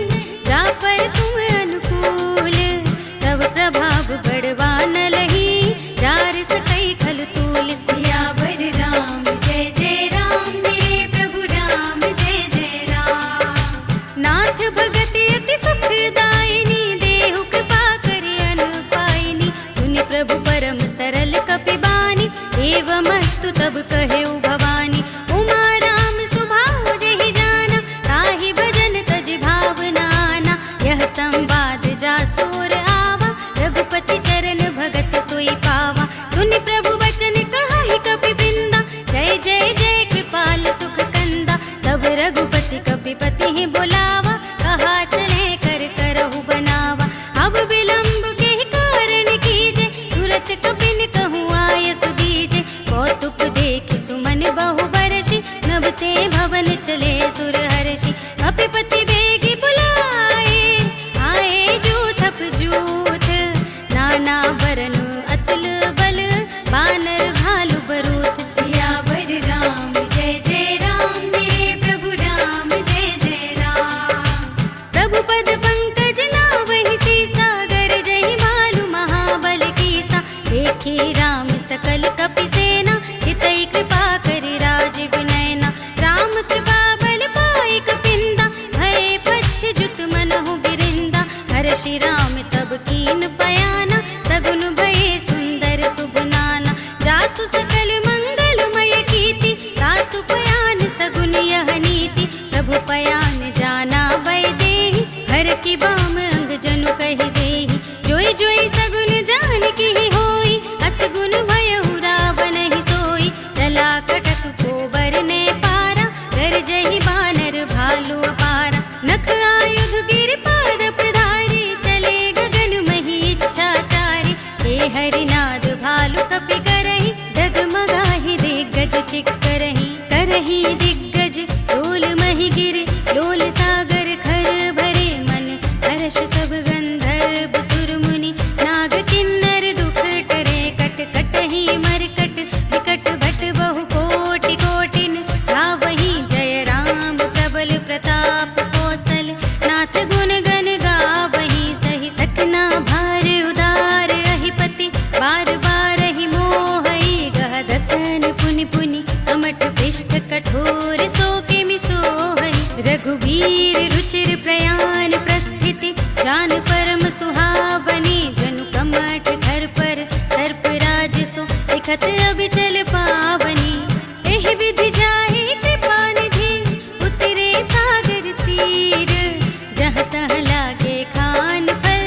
जा पर तुम अनुकूल। तब प्रभाव बढ़वा न लही, जार सकई खलु तूल। सियावर राम जय जय राम, मेरे प्रभु राम जय जय राम। नाथ भगति अति सुखदायिनी, देहु कृपा करि अनुपायिनी। सुनि प्रभु परम सरल कपिबानी, एवमस्तु तब कहेउ भवानी। उमा राम सुभाव जेहि जाना, ताहि भजन तज भावनाना। यह संवाद जासुर आवा, रघुपति चरण भगत सोई पावा। सुनि प्रभु वचन कहाहि कपि वृंदा, जय जय जय कृपाल सुख कंदा। तब रघुपति कपिपति ही बोलावा, कहा चले कर करहु बनावा। अब विलंब के कारण कीजे, तुरत कपिन कहूँ आय सुदीजे। कौतुक देखि सुमन बहु बरषि, नभते भवन चले सुरहर्षि। कपिपति बेगी बुलाए, आए जूथप जूथ। नाना बरनु अतुल बल, बानर भालु बरूथ। सियावर राम जय जय राम, मेरे प्रभु राम जय जय राम। प्रभु पद पंकज नावहि सीसा, गरजहि भालु महाबल कीसा। देखे राम सकल कपि सेना, हितै कृपा करि राजीव नयना। राम कृपा बल पाई कपिंदा, भय पच्छ जुत मनहु गिरिंदा। हर्षि राम तब कीन पयाना, सगुन भये सुंदर शुभ नाना। जासु सकल मंगलमय कीर्ति, तासु पयान सगुन यह नीति। प्रभु पयान जाना भय देहि, हर की बाम अंग जनु कहि देहि। जोई जोई सगुन जान की होई, असगुन भयउ रावण ही सोई। चला कटक को बरने पारा, गरजहि बानर भालु अपारा। नख आयुध गिर पाद पधारी, चले गगन मही इच्छाचारी। हे हरिनाद भालु कपि करहि, डगमगाहि दिग्गज चिक करहि। करहि दिग्गज लोल महि गिर, लोल सागर खर भरे मन। हर्ष सब गंधर्व सुर मुनि, नाग किन्नर दुख टरे। कट कटहि मरकट, विकट भट बहु कोटि कोटिन। गावहि जय राम प्रबल प्रताप कौशल, नाथ गुण गण गावहि सहि। सकना भार उदार अहिपति, बार बार ही मोहई। गह दसन पुनि पुनि, कमठ पृष्ठ कठोर सो किमि सोहई। रघुबीर रुचिर प्रयाण प्रस्थिति, जान परम सुहावनी। जनु कमठ घर पर सर्पराज सो, लिखत अबिचल पावनी। एहि विधि जाहि कृपा निधि, उतरे सागर तीर। जहाँ तहाँ लागे खान फल,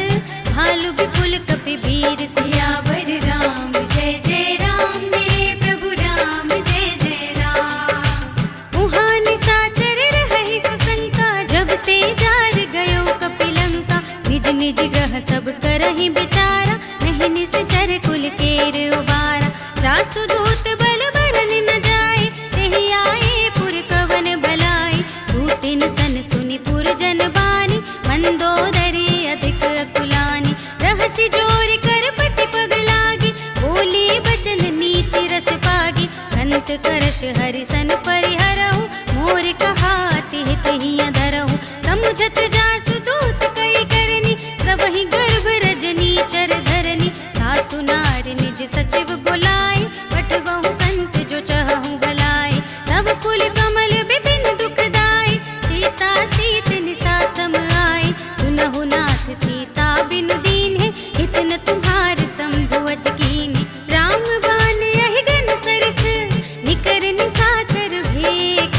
भालु विपुल कपि वीर। सियावर राम जय जय राम, मेरे प्रभु राम जय जय राम। उहाँ निशाचर रहहि सशंका, जब ते जार गयो कपि लंका। निज निज ग्रह सब करहि विचारा, नहीं निश्चर कुल केर उबारा। जासु दूत बल बरन न जाए, तेहि आए पुर कवन बलाई। दूतिन सन सुनि पुर जन बानी, मंदोदरी अधिक अकुलानी। रहसि जोर कर पटि पग लागी, बोली बचन नीति रस पागी। अंत करश हरि सन परिहरहु, मोर कहाति हित हिय धरहु। समुझत जासु दूत कई करनी, सबहि गर्भ रजनी चर धरनी। तासु नार निज सचिव बुलाए, पठबहु कंत जो चहहु भलाई। तब कुल कमल विपिन दुखदाई, सीता सीत निसा सम आई। सुनहु नाथ सीता बिनु दीन्हे, हित न तुम्हार शंभु अज कीन्हे। राम बान यहि गन सरस, निकर निसाचर भेक।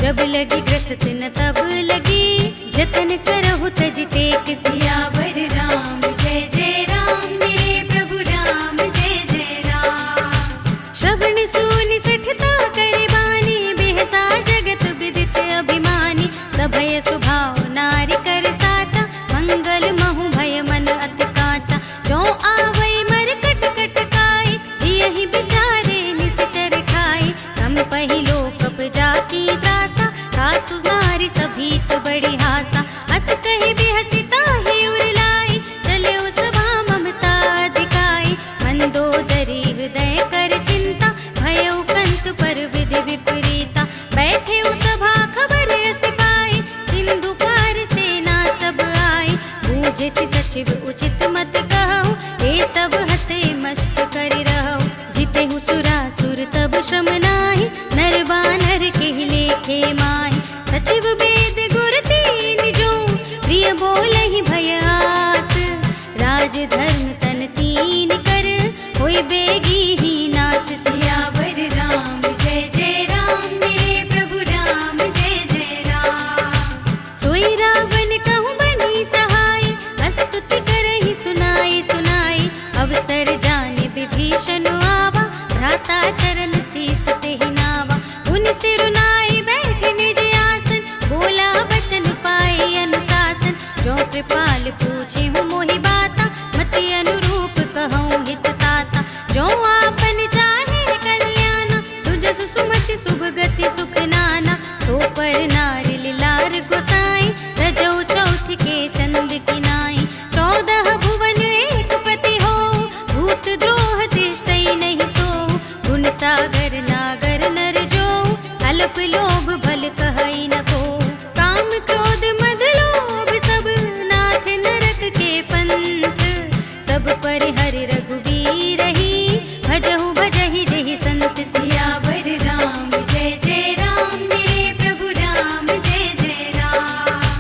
जब लगी ग्रसत न तब लगी, जतन करहु तज टेक। सियावर राम जय जय राम, मेरे प्रभु राम जय जय राम। श्रवण सुनि सठता करि बानी, बिहसा जगत विदित अभिमानी। सभय सुभाव नारि कर साचा, मंगल महु भय मन अति काचा। जो आवै मरकट कहूँ हित ताता। जो आपन चाहे कल्याण, सुजसु सुमति शुभ गति सुख नाना। सो पर नारी लीलार गोसाई, रजौ चौथ के चंद की नाई। 14 भुवन एक पति हो, भूत द्रोह तिष्ठई नहीं सो। गुण सागर नागर नर जो, अल्प लोभ भल कहई न को। काम क्रोध मद लोभ सब, नाथ नरक के पंथ। सब पर हरि रघुबीर ही, भजहु भजहि जहि संत। सियावर राम जय जय राम, मेरे प्रभु राम जय जय राम।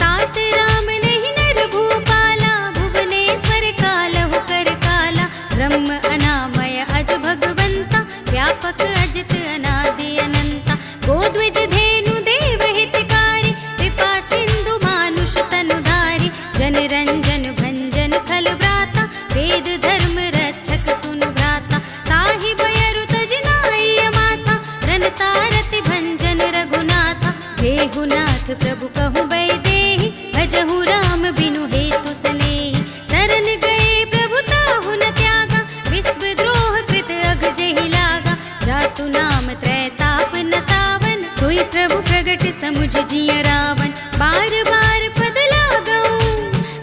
तात राम नहीं नर भूपाला, भुवनेश्वर कालहु कर काला। ब्रह्म अनामय अज भगवंता, व्यापक अजित अनादि अनंता। गोद्विज धेनु देव हितकारी, कृपा सिंधु मानुष तनुधारी। जन रंजन भंजन खल व्राता, वेद धर्म रक्षक सुनु भ्राता। ताहि बयरु तज नाई माथा, रनता रति भंजन रघुनाथा। देहु नाथ प्रभु कहु बैदेहि, भजहु राम बिनु हेतु सनेहि। शरण गए प्रभु ताहु न त्यागा, विश्व द्रोह कृत अघ जेहि लागा। जासु नाम त्रैताप न सावन, सोई प्रभु प्रगट समुझ जिय रावण। बार बार पद लागऊं,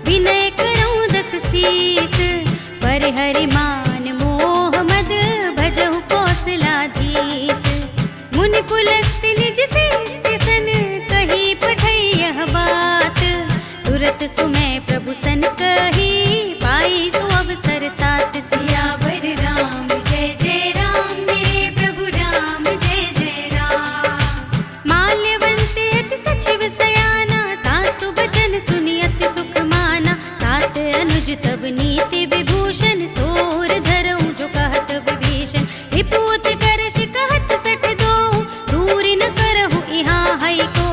विनय करऊं दस शीस। पर हरि मान मोह मद, भजहु कौशलाधीश। मुनि पुलस्त निज शिष्य सन, कही पठई यह बात। तुरत सुमय प्रभु सन कही, पाई सो अवसर तात। सियावर राम जय जय राम, मेरे प्रभु राम जय जय राम। माल्यवंत अति सचिव सयाना, तासु बचन सुनि अति सुख माना। तात अनुज तब नीति विभूषण, सोर धरऊं जो कहत विभीषण। रिपुत करश कहत सठ दो, दूरि न करहु इहाँ हई को।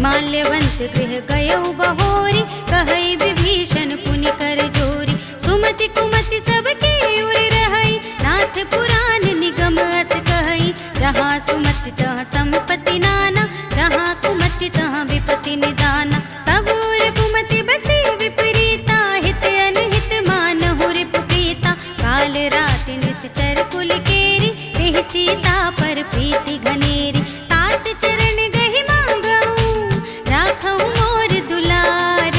माल्यवंत गृह गयऊ बहोरी, कहई विभीषण पुनि कर जोरी। सुमति कुमति सबके उर रहई, नाथ पुराण निगम अस कहई। जहाँ सुमति तहाँ संपत्ति नाना, जहाँ कुमति तहाँ विपत्ति निदाना। तब उर कुमति बसी विपरीता, हित अनहित मानहु रिपु प्रीता। काल राति निश्चर कुल केरी, तेहि सीता पर प्रीति घनेरी। तात चरण गहि मांगऊं, राखहु मोर दुलार।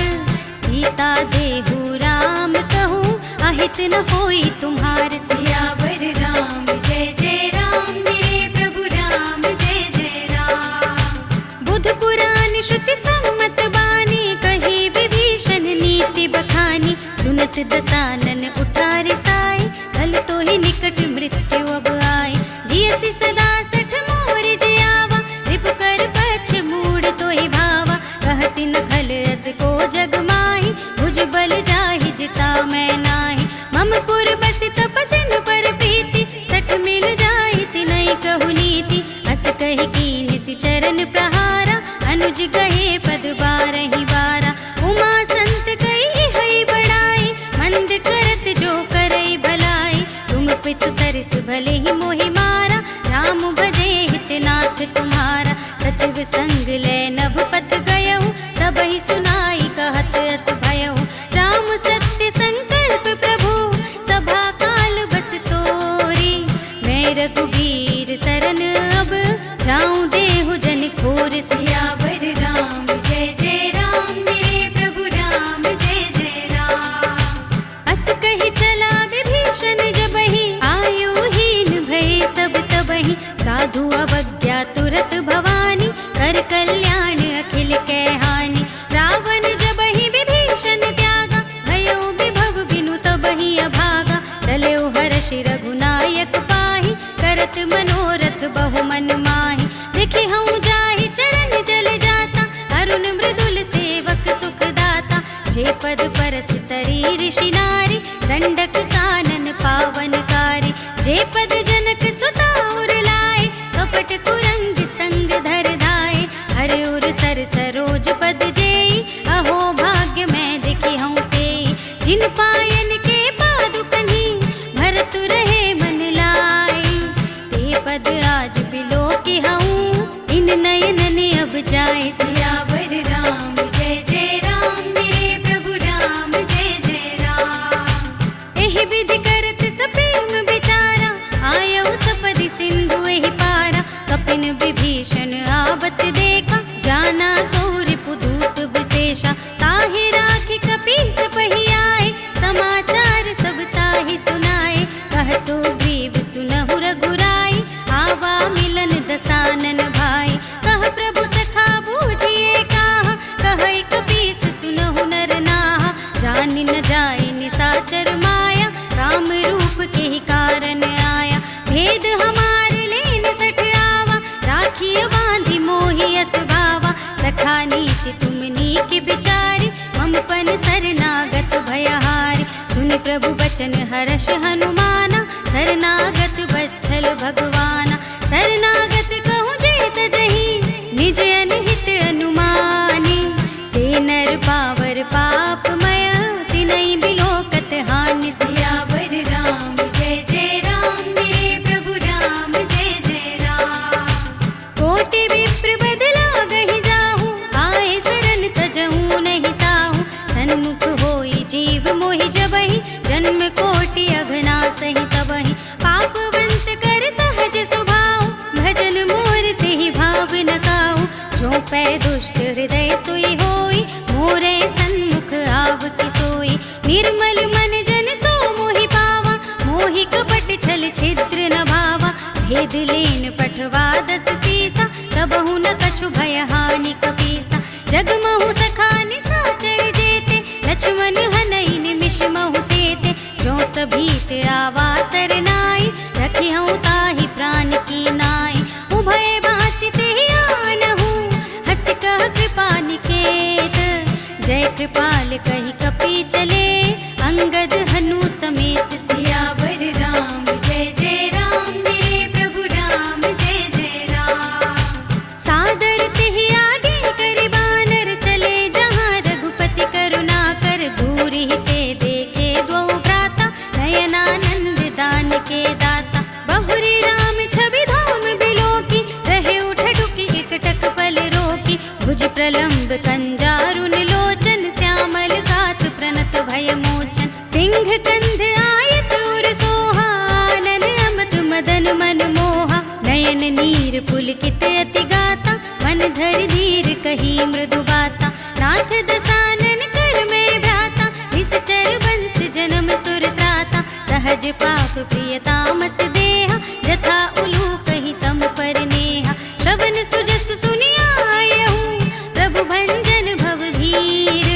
सीता देहु राम कहूँ, अहित न होई तुम्हार। सियावर राम जय जय राम, मेरे प्रभु राम जय जय राम। बुध पुराण श्रुति सम्मत बानी, कही विभीषण नीति बखानी। सुनत दसानन उठारे साई, खल तो ही निकट मृत्यु अब आई। जियसि सदा सठ मोर जियावा, रिपु कर पक्ष मूढ़ तो ही भावा। कहसि न खल रस को जग माही, भुज बल जाहि जिता मैं नाही। मम पुर बसि तपसिन पर प्रीति, सठ मिल जाहि तिनहि कहु नीति। अस कहि कीन्हि चरण प्रहारा, अनुज गहे पद बारहि बारा। उमा संत कही हई बड़ाई, मंद करत जो करई भलाई। तुम पितु सरस भले ही मोहि मारा, राम भजे हितनाथ तुम्हारा। सचिव संग ले नभ पत गयऊ, सबहि सुनाई कहत अस भयऊ। राम सत्य संकल्प प्रभु, सभा काल बस तोरी। मैं रघुबीर सरन अब, जाऊं देहु जन खोर। सियावर राम जय जय राम, मेरे प्रभु राम जय जय राम। अस कही चला विभीषण जबहि, आयुहीन भय सब तबहि। साधु अवज्ञा तुरत भवानी, कर कल्याण अखिल कै हानि। रावण जबहि विभीषण त्यागा, भयो विभव बिनु तबहि अभागा। टल्यो हर्षि रघुनायक पाहि, करत मनोरथ बहु मन माहि। देखि हऊँ जाहि चरण जल जाता, अरुण मृदुल सेवक सुख दाता। जे पद परस तरी ऋषि नारी, दंडक कानन पावनकारी। जे पद जनक सुता उर लाए, कपट कुरंग संग धर धाए। हर उर सर सरोज पद जेई, अहो भाग्य मैं देखी हूँ तेई। जिन पायन के पादुकन्हि, भरत रहे मन लाए। ते पद आज बिलो की हूँ, इन नयनन अब जाए। सियावर राम जय जय राम, मेरे प्रभु राम जय जय राम। एहि विधि करत सप्रेम विचारा, आयऊ सपदि सिंधु एहि पारा। कपिन विभीषण आवत देखा, जाना तो रिपुदूत विशेषा। ताहि राखि कपीस पहियाए, समाचार सब ताहि सुनाए। कह सुग्रीव सुनहु रघुराई, आवा मिलन दसानन भाई। कह प्रभु सखा बूझिए काहा, कहै कपीस सुनहु नर नाहा। जानि न जाय निसाचर माया, राम रूप के ही कारण आया। भेद हमार लेन सठ आवा, राखिय बांधि मोहि अस भावा। सखा नीति तुम नीक बिचारी, मम पन शरणागत भयहारी। सुनि प्रभु बचन हर्ष हनुमाना, शरणागत बच्छल भगवाना। शरणागत कहूँ जेत जहीं, निज अनहित अनुमानी। ते नर पावर पापमय, तिनहि बिलोकत हानि। सियावर राम जय जय राम, मेरे प्रभु राम जय जय राम। कोटि विप्र बदला गहि जाहू, आए शरण तजहू नहीं ताहू। सन्मुख होई जीव मोहि जबहि, जन्म कोटि अघना सहि तबहि। पापवंत कर सहज स्वभाव, भजन मोर तेहि भाव न काहू। जो पै दुष्ट हृदय सोई होई, मोरे सन्मुख आवति सोई। निर्मल मन जन सो मोहि पावा, मोहि कपट छल छिद्र न भावा। भेद लेन पठवा दस सीसा, तबहु न कछु भय हानि कपीसा। जगमहु सखा निसाचर जेते, लक्ष्मण हनई निमिष महु तेते। जो सभीत आवा सरनाई, रखिहउँ ताहि प्राण की नाई। उभय भांति तेहि आनहु, हँस कह कृपा निकेत। जय कृपाल कहि कपि चले, अंगद हनु समेत। सियावर राम जय जय राम, मेरे प्रभु राम जय जय राम। सादर तेहि आगे करि बानर, चले जहाँ रघुपति करुणा कर। दूर ही ते देखे द्वौ भ्राता, नयनानंद दान के दाता। बहुरी राम छवि धाम बिलोकी, रहे उठ डुकी एकटक पल रोकी। भुज प्रलंब कंजारुन लोचन, श्यामल गात प्रणत भय मोचन। सिंह कंध आयत उर सोहा, आनन अमत मदन मन मोहा। नयन नीर पुलकित अति गाता, मन धरि धीर कही मृदु बाता। नाथ दसानन कर में भ्राता, निश्चर बंस जन्म सुर त्राता। सहज पाप प्रिय तामस देहा, जथा उलूक ही तम पर नेहा। श्रवण सुजसु सुनि आयहूँ, प्रभु भंजन भव भीर।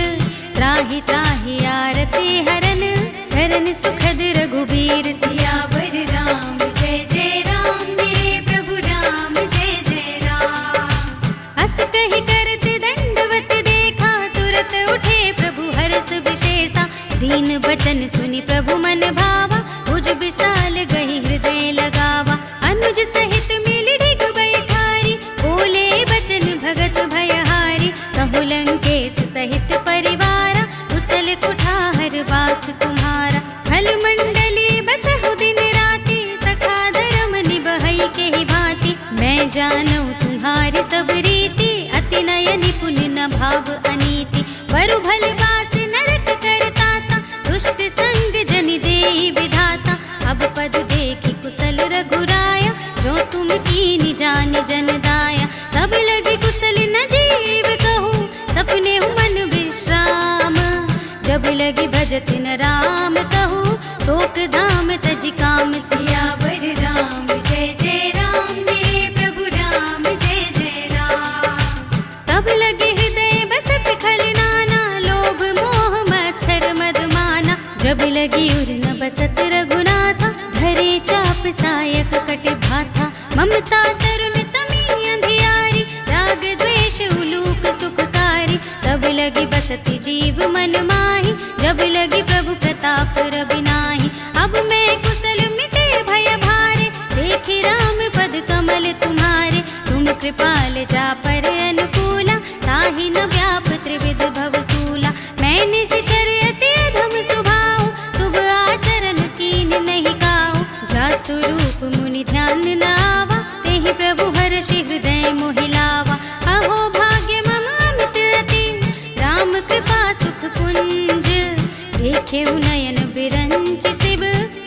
त्राहि त्राहि आरती हरन, शरण सुखद रघुबीर। सियावर राम जय जय राम, मेरे प्रभु राम जय जय राम। अस कहि करत दंडवत देखा, तुरत उठे प्रभु हर्ष विशेषा। दीन बचन सुनि प्रभु मन भावा, भुज विशाल गहि हृदय लगावा। अनुज सहित मिलि ढिग बैठारी, बोले बचन भगत भयहारी। कहु लंकेश सहित परिवारा, कुशल कुठार वास तुम्हारा। फल मंडली बसहु दिन राति, सखा धर्म निबहै के ही भांति। मैं जानऊ तुम्हारी सब रीति, अति नय निपुण न भाव अनीति। वरु भल बास नरक करताता, दुष्ट संग जन देहि विधाता। अब पद देखि कुशल रघुराया, जो तुम कीनि जान जन दाया। तब लगी कुशल न जीव कहूँ, सपने मन विश्राम। जब लगी भजत न राम कहूँ, शोक धाम तज काम। सियावर राम जय जय राम, मेरे प्रभु राम जय जय राम। तब लगे हृदय बसत खल नाना, लोभ मोह मच्छर मद माना। जब लगी उर न बसत रघुनाथा, धरे चाप सायक कट भाथा। ममता तरुण तमी अंधियारी, राग द्वेष उलूक सुखकारी। तब लगी बसती जीव मन माही, जब लगी प्रभु प्रताप रवि नाही। अब मैं कुशल मिटे भय भारे, देखि राम पद कमल तुम्हारे। तुम कृपाल जा पर अनुकूला, ताहि न व्याप त्रिविध भव सूला। मैं निश्चर अति अधम स्वभाव, शुभ आचरण कीन नहीं काहू। जा स्वरूप मुनि ध्यान न आवा, तेहि प्रभु हर्षि हृदय मोहि लावा। अहो भाग्य मम अमित अति, राम कृपा सुख कुंज। देखे नयन बिरंच से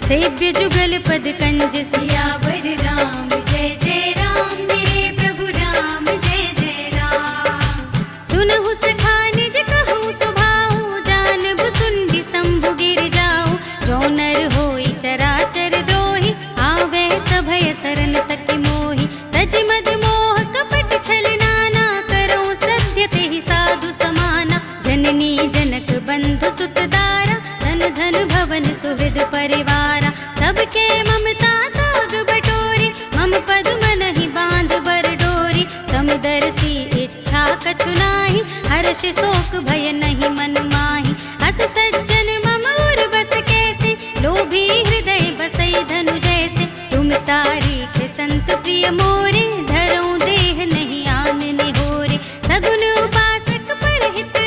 सेव्य जुगल पद कंज सियावर राम जय जय राम मेरे प्रभु राम जय जय राम। सुनहु सखा निज कहूँ सुभाऊ जानब सुंडी शंभु गिर जाऊ। जो नर होई चराचर द्रोही आवे सभय सरन तक मोहि। तज मद मोह कपट छल नाना करो सत्य तेहि साधु समाना। जननी जनक बंधु सुत दारा धन धन भवन सुहृद परिवारा। सबके ममता ताग बटोरी मम पद मनहि बांध बर डोरी। समदर्शी इच्छा कछु नाही हर्ष शोक भय नहीं मन माहि। अस सज्जन मम उर बस कैसे लोभी हृदय बसई धनु जैसे। तुम सारी के संत प्रिय मोरे धरो देह नहीं आन निहोरे। सगुन उपासक परहित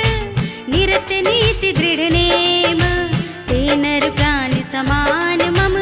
निरत नीति दृढ़ नेम। ते नर प्राण समान मम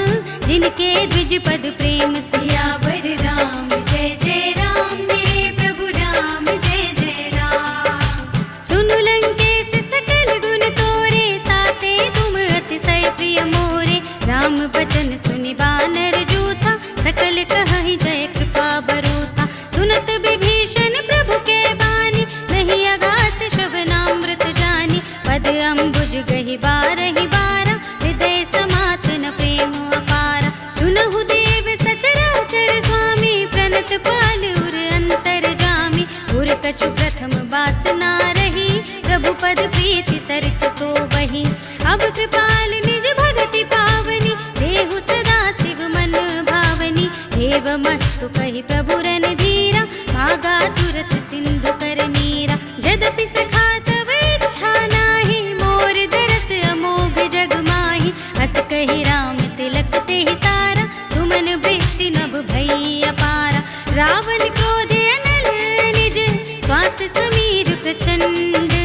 जिनके द्विज पद प्रेम। सियावर राम जय जय राम मेरे प्रभु राम जय जय राम। सुनु लंकेश सकल गुण तोरे ताते तुम अतिशय प्रिय मोरे। राम बचन सुनि बानर जूथा सकल कहहि जय कृपा बरूथा। सुनत विभीषण प्रभु के बानी नहीं अगात श्रवणामृत जानी। पद अम्बुज गहि बारहि बारा हृदय समातन प्रेम अपारा। सुनहु देव सचराचर स्वामी प्रणत पाल उर अंतर जामी। उर कछु प्रथम वासना रही प्रभु पद प्रीति सरित सोबहि। अब कृपाल निज भगति पावनी देहु सदा शिव मन भावनी। एवमस्तु कहि प्रभु रन धीरा मागा तुरत सिंधु कर नीरा। यद्यपि सखा तव इच्छा नाही मोर दरस अमोघ जग माहि। अस कहि राम तिलक तेहि सारा सुमन वृष्टि नभ भई अपारा। रावण क्रोधे अनल निज श्वास समीर प्रचंड।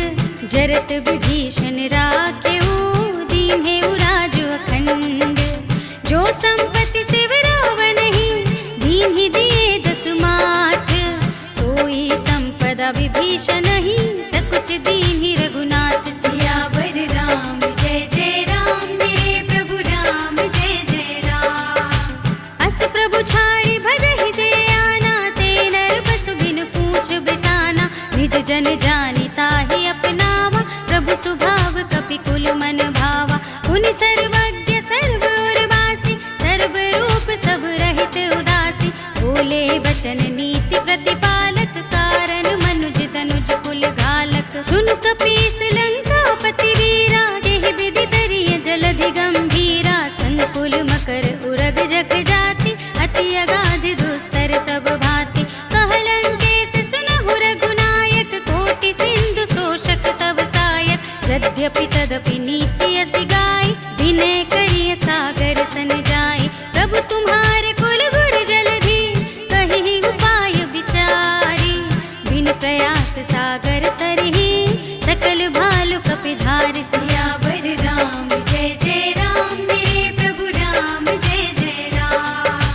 जरत विभीषण राखेउ दीन्हेउ राजु अखंड। जो संपत्ति शिव रावण ही दीन्हि दिए दसु मात। सोई संपदा विभीषण ही सकुच दीन्हि रघुनाथ। सियावर राम जय जय राम मेरे प्रभु राम जय जय राम। अस प्रभु छाड़ी भजहि जय आना ते नर बसु बिन पूछ बिसाना। निज जन जानि ताहि अपनावा प्रभु स्वभाव कपि कुल मन भावा। उनि सर्वज्ञ सर्व उर्वासी सर्व रूप सब रहित उदासी। बोले बचन नीति प्रतिपालक कारण मनुज तनुज कुल घालक। सुन कपीस लंकापति वीरा केहि विधि तरिय जलधि गंभीरा। संकुल मकर उरग जग जाति अति अगाध दुस्तर सब भांति। कह लंकेश सुनहु रघुनायक कोटि सिंधु शोषक तव सायक। यद्यपि तदपि नीति असि गाय विनय करिय सागर सन जाय। प्रभु तुम्हारे कुल गुर जलधि कहि उपाय विचारी। बिन प्रयास सागर तरहि सकल भालु कपि धारि। सियावर राम जय जय राम मेरे प्रभु राम जय जय राम।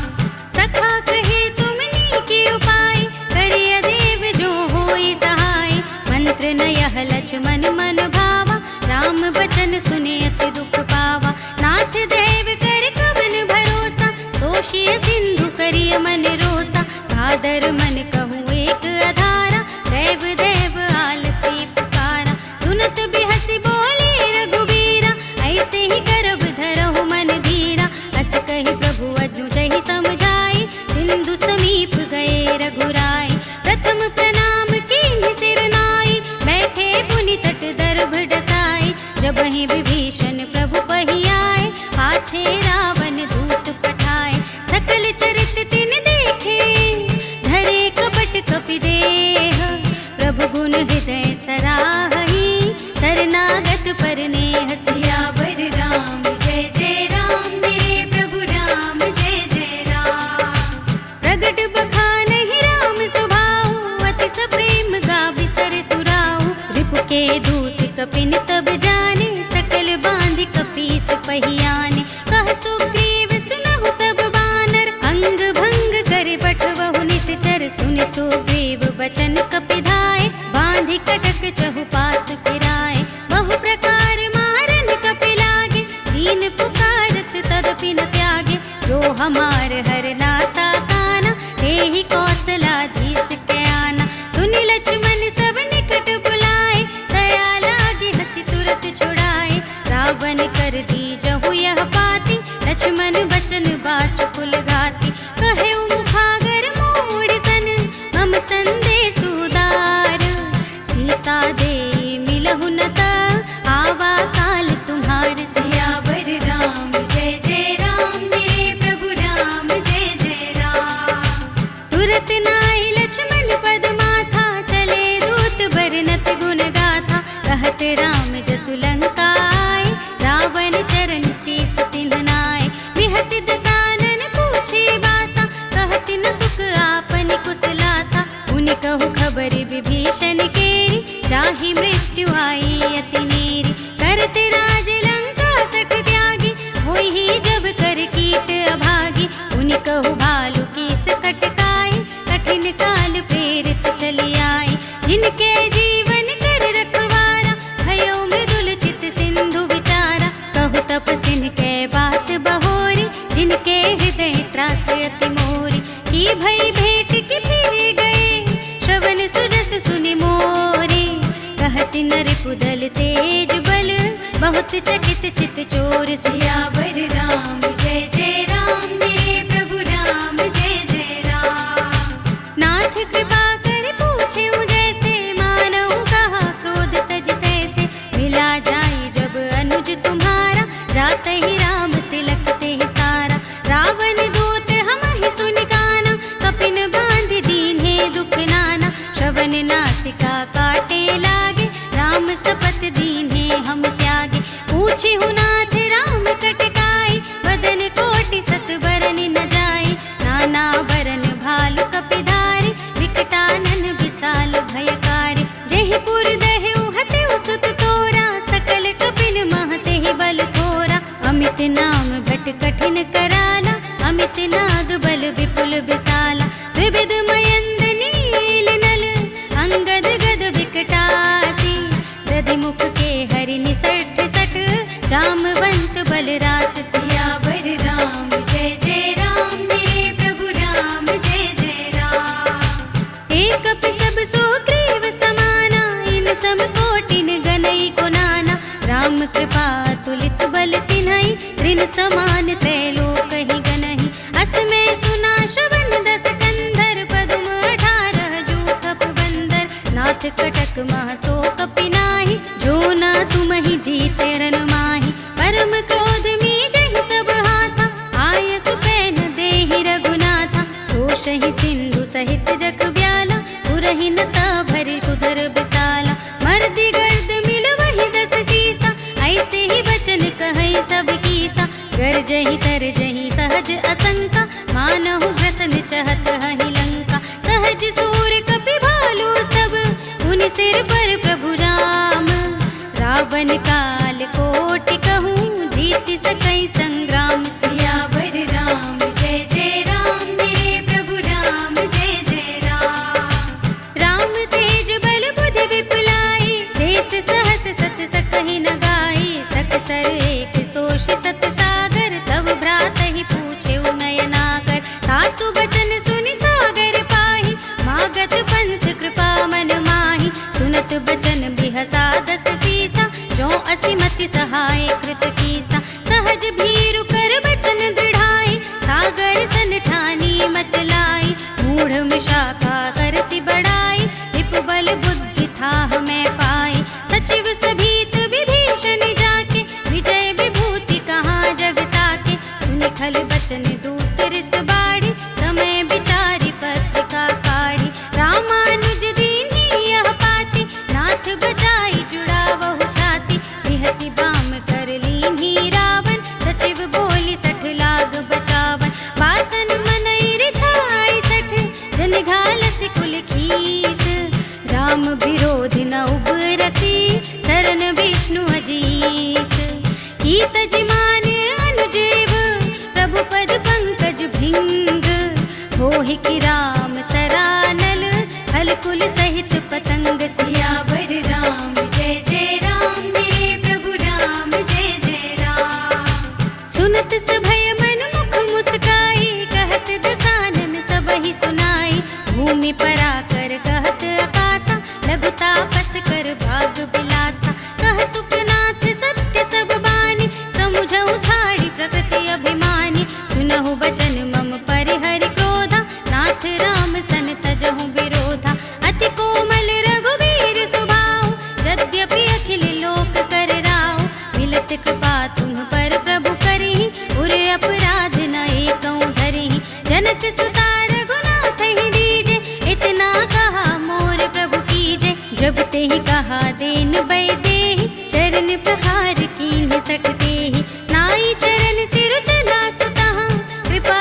सखा कहे तुमनी के उपाय करिय देव जो होई सहाय। मंत्र नयह लक्ष्मण मन भावा राम बचन सुने अति दुख पावा। नाथ देव कर कवन भरोसा तोषिय सिंधु करिय मन रोसा। भादर मन कहूँ एक अधारा देव देव आलसी पुकारा। सुनत बिहसी बोले रघुबीरा ऐसे ही करब धरहु मन धीरा। अस कहि प्रभु अजु जहि समझाई सिंधु समीप गए रघुराई। प्रथम प्रणाम कीन्हि सिर नाई बैठे पुनि तट दर्भ डसाई। जब ही विभीषण प्रभु पहि आए पाछे रावण दूत पठाए। सकल चरित तिन देखे धरे कपट कपि देह। प्रभु गुण हृदय सराहहि शरणागत पर नेह। सियावर राम जय जय राम मेरे प्रभु राम जय जय राम। प्रगट बखानहि राम सुभाऊ अति सप्रेम गावि सर तुराऊ। रिपु के दूत कपिन तब जाने सकल बांधि कपीस पहियाने। कह सुग्रीव सुनहु सब बानर अंग भंग कर बठवहु निश्चर। सुनि सुग्रीव बचन कपिधाय बांधि कटक चहुपास फिराए। बहु प्रकार मारन कपि लागे दीन पुकारत तदपि न कहु खबर विभीषण केरी, चाहि मृत्यु आई अति नेरी। करत राज लंका सठ त्यागी, होई ही जब कर कीट अभागी। उनि कहु भालु कीस कटकाई, कठिन काल प्रेरित चली आई। जिनके जीवन कर रखवारा, भयो मृदुल चित सिंधु विचारा। कहु तपसिन के बात बहोरी, जिनके हृदय त्रास अति मोरी। की भई भेंट की फिर गए, श्रवण सुजस सुनि मोरे। कहसि नर पुदल तेज बल, बहुत चकित चित चोर। सियावर राम जय जय राम, मेरे प्रभु राम जय जय राम। नाथ कृपा कर पूछेउ जैसे, मानऊ कहा क्रोध तज तैसे। मिला जाई जब अनुज तुम्हारा, जात ही राम तिलक ते सारा। रावण दूत हमहि सुनि काना, कपिन बांध दीन्हे दुख नाना। श्रवण नासिका काटे लागे, राम सपत दीन्हे हम त्यागे। पूछिहु नाथ राम कटकाई, वदन कोटि सत बरन न जाई। नाना बरन भालु कपिधारी, विकटानन विशाल भयकारी। जेहि पुर दहेउ हतेउ सुत तोरा, सकल कपिन महतेहि बल थोरा। अमित नाम भट कठिन कराला, अमित नाग बल विपुल विशाला। विविध मयंद नील नल, अंगद गद विकटासी। दधि मुख के हरि निसठ सठ, जामवंत बलरास। सियावर राम जय जय राम, मेरे प्रभु राम जय जय राम। एक कपि सब सुग्रीव समाना, इन सम कोटिन गनई को नाना। राम कृपा तुलित बल तिन्हई, त्रिन समान त्रैलोक ही गनहि। अस में सुना श्रवण दस कंधर, पदुम 18 जूथप बंदर। नाथ कटक मह सो कपि नाही, जो न तुम ही जीते रन माही। परम क्रोध मीजहि सब हाथा, आय सुपैन देहि रघुनाथा। सोषहि सिंधु सहित जग व्याला, पुरहि न भरि उदर विशाला। मर्दि गर्द मिलवहि 10 सीसा, ऐसे ही वचन कहै सब कीसा। गरजहि तरजहि सहज असंका, मानहु ग्रसन चहत हहि लंका। सहज सूर कपि भालु सब, उनि सिर पर प्रभु राम। रावण काल कोटि कहूँ, जीति सकई संग्राम। सियावर राम जय जय राम, मेरे प्रभु राम जय जय राम। राम तेज बल बुद्धि विपुलाई, शेष सहस सत सकहि न गाई। सकसर एक सोषि सत सागर, तब भ्रात ही पूछेउ नयनाकर। तासु बचन सुनि सागर पाहि, मागत पंथ कृपा मन माहि। सुनत बचन बिहसा 10 सीसा, जो असिमति सहाय कृत कीसा। सहज भीरु कर बचन दृढ़ाई, सागर सन ठानी मचलाई। मूढ़ मिशाखा करसि बढ़ाई, विपुबल बुद्धि थाह मैं पाई। सचिव सभीत विभीषण जाके, विजय विभूति कहाँ जग ताके। सुनि खल बचन दूत रिस बाढ़ी, समय विचारी पत्रिका काढ़ी। रामानुज दीन्ही यह पाती, नाथ बचाई जुड़ावहु छाती। बिहसि बाम कर लीन्ही रावण, सचिव बोली 60 लाग बचावन। बातन मनई रिझाई 60, जन घालसि कुल खीस। राम विरोधि न उबरसी, शरण विष्णु अजीस। की तजमान अनुजेव, प्रभु पद पंकज भृंग। होहि की राम सरानल, हल कुल सहित पतंग। सियावर राम जय जय राम, मेरे प्रभु राम जय जय राम। सुनत सभय मन मुख मुस्काई, कहत दसानन सबहि सुनाई। भूमि पराकर कहत आकाशा, लघु तापस कर भाग विलासा। कह सुखनाथ सत्य सब बानी, समुझउ छाड़ी प्रकृति अभिमानी। सुनहु बचन मम परिहरि क्रोधा, नाथ राम सन तजहु विरोधा। अति कोमल रघुवीर सुभाऊ, यद्यपि अखिल लोक कर राऊ। मिलत कृपा तुम पर प्रभु करिहि, उर अपराध न एकौ धरिहि। जनक सुता रघुनाथ ही दीजे, इतना कहा मोर प्रभु कीजे। जब तेहि कहा देन बै देहि, चरण प्रहार कीन्हि 60 देहि। नाई चरण सिर चला सुतहाँ, कृपा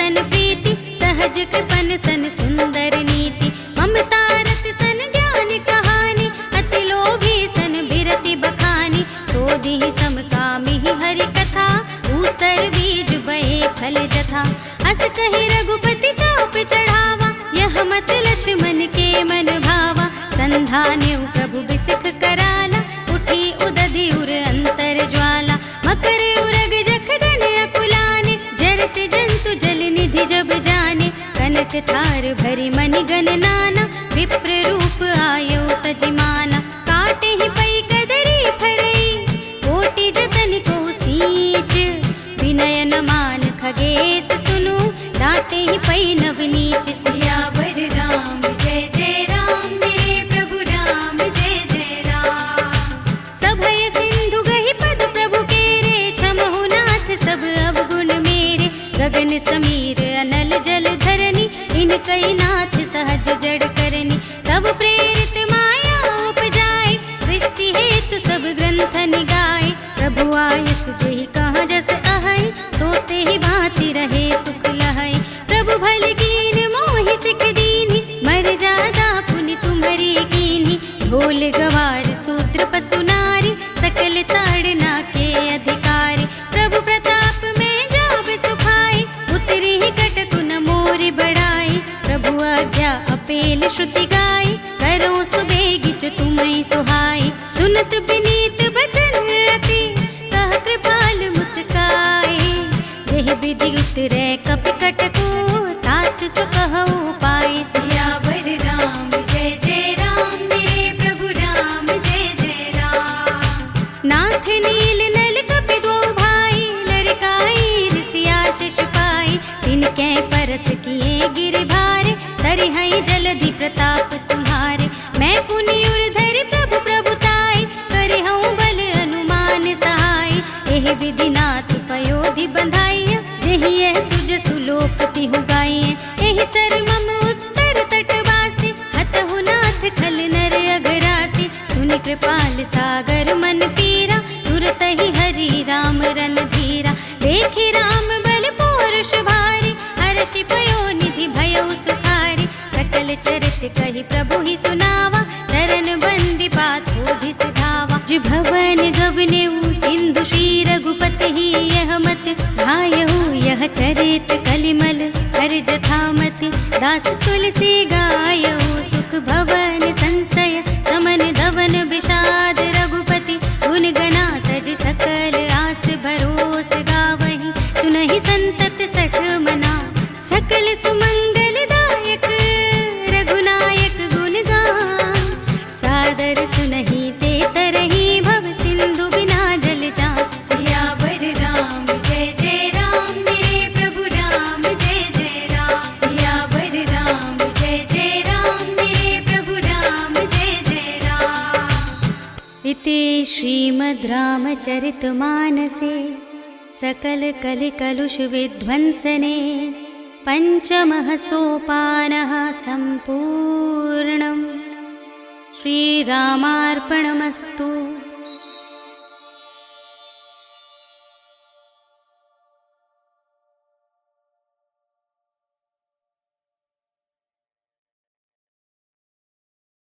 सन प्रीति, सहज कृपन सन सुंदर नीति। ममता रत सन ज्ञान कहानी, अति लोभी सन बिरति बखानी। क्रोधी समकामी हरि कथा, ऊसर बीज बए फल जथा। अस कहि रघुपति चाप चढ़ावा, यह मत लक्ष्मण के मन भावा। संधान्यु प्रभु बिसिख कराला, उठी उदधि उर अंतर ज्वाला। मकर उरग जख गण अकुलाने, जरत जंतु जल निधि जब जाने। कनक थार भरी मनि गण नाना, विप्र रूप आयो तजिमाना। काटे ही पै कदरी फरई, कोटि जतन को सींच। विनय न मान खगेश सुनु, डांटे ही पै नव नीच। सियावर राम जय जय राम, मेरे प्रभु राम जय जय राम। सभय सिंधु गहि पद प्रभु केरे, छमहु नाथ सब अवगुण मेरे। गगन समीर अनल जल धरनी, इनकई नाथ सहज जड़ करनी। तब प्रेरित माया उपजाए, सृष्टि हेतु सब ग्रंथ निगाए। प्रभु आय सुजहि कहाँ जस अहै, सोते ही भांति रहे सुख लहै। प्रभु भल कीन मोहि सिख दीन्हि, मर्यादा पुनि तुम्हरी कीन्हि। ढोल गवार सूत्र पशु नारी, सकल ताड़ना के अधिकारी। प्रभु प्रताप में जाब सुखाई, उतरी ही कटकु न मोरि बढ़ाई। प्रभु आज्ञा अपेल श्रुति गाई, करो सुबेगी जो तुम्हें सुहाई। सुनत विनीत बचन अति, कह कृपाल मुस्काई। यह विधि उतरे कपि कटकु, तात सुकहु पाई। सियावर राम जय जय राम, मेरे प्रभु राम जय जय राम। नाथ नील नल कपि दो भाई, लरकाई ऋषिया शिशु पाई। तिनके परस किए गिरि भारे, धरिहै जलधि प्रताप तुम्हारे। मैं पुनि उर धरि प्रभु प्रभुताई, करिहउँ बल अनुमान सहाय। एह विधि नाथ पयोधि बंधाइय, जेहि यह सुज सुलोक तिहु गाइए। एहि सर मम उत्तर तटवासी, हतहु नाथ खल नर अगरासी। सुनि कृपाल सागर मन पीरा, तुरत ही हरि राम रन धीरा। देखि राम बल पौरुष भारी, हर्षि पयो निधि भयउ सुखारी। सकल चरित कहि प्रभु ही सुनावा, चरण बंदी बात होधि सिधावा। भवन गवनेउ सिंधु श्री रघुपति ही, यह मत भायहु यह चरित कलिमल हर जथामति। दास तुलसी गायहु, सुख भवन संशय समन धवन विषाद। रघुपति गुण गना तज सकल आस भरोस गावहि। सुनहि संतत सठ मना, सकल सुमंगल दायक। रघुनायक गुण गान, सादर सुनहि ते तरहि। भव सिंधु बिना जल जान, सियावर राम जय जय राम, मेरे प्रभु राम जय जय राम। सियावर राम जय जय राम, मेरे प्रभु राम जय जय राम। इति श्रीमद् रामचरितमानसे, सकल कलि कलुष विध्वंसने। पंचमः सोपानः सम्पूर्णम्। श्रीरामार्पणमस्तु।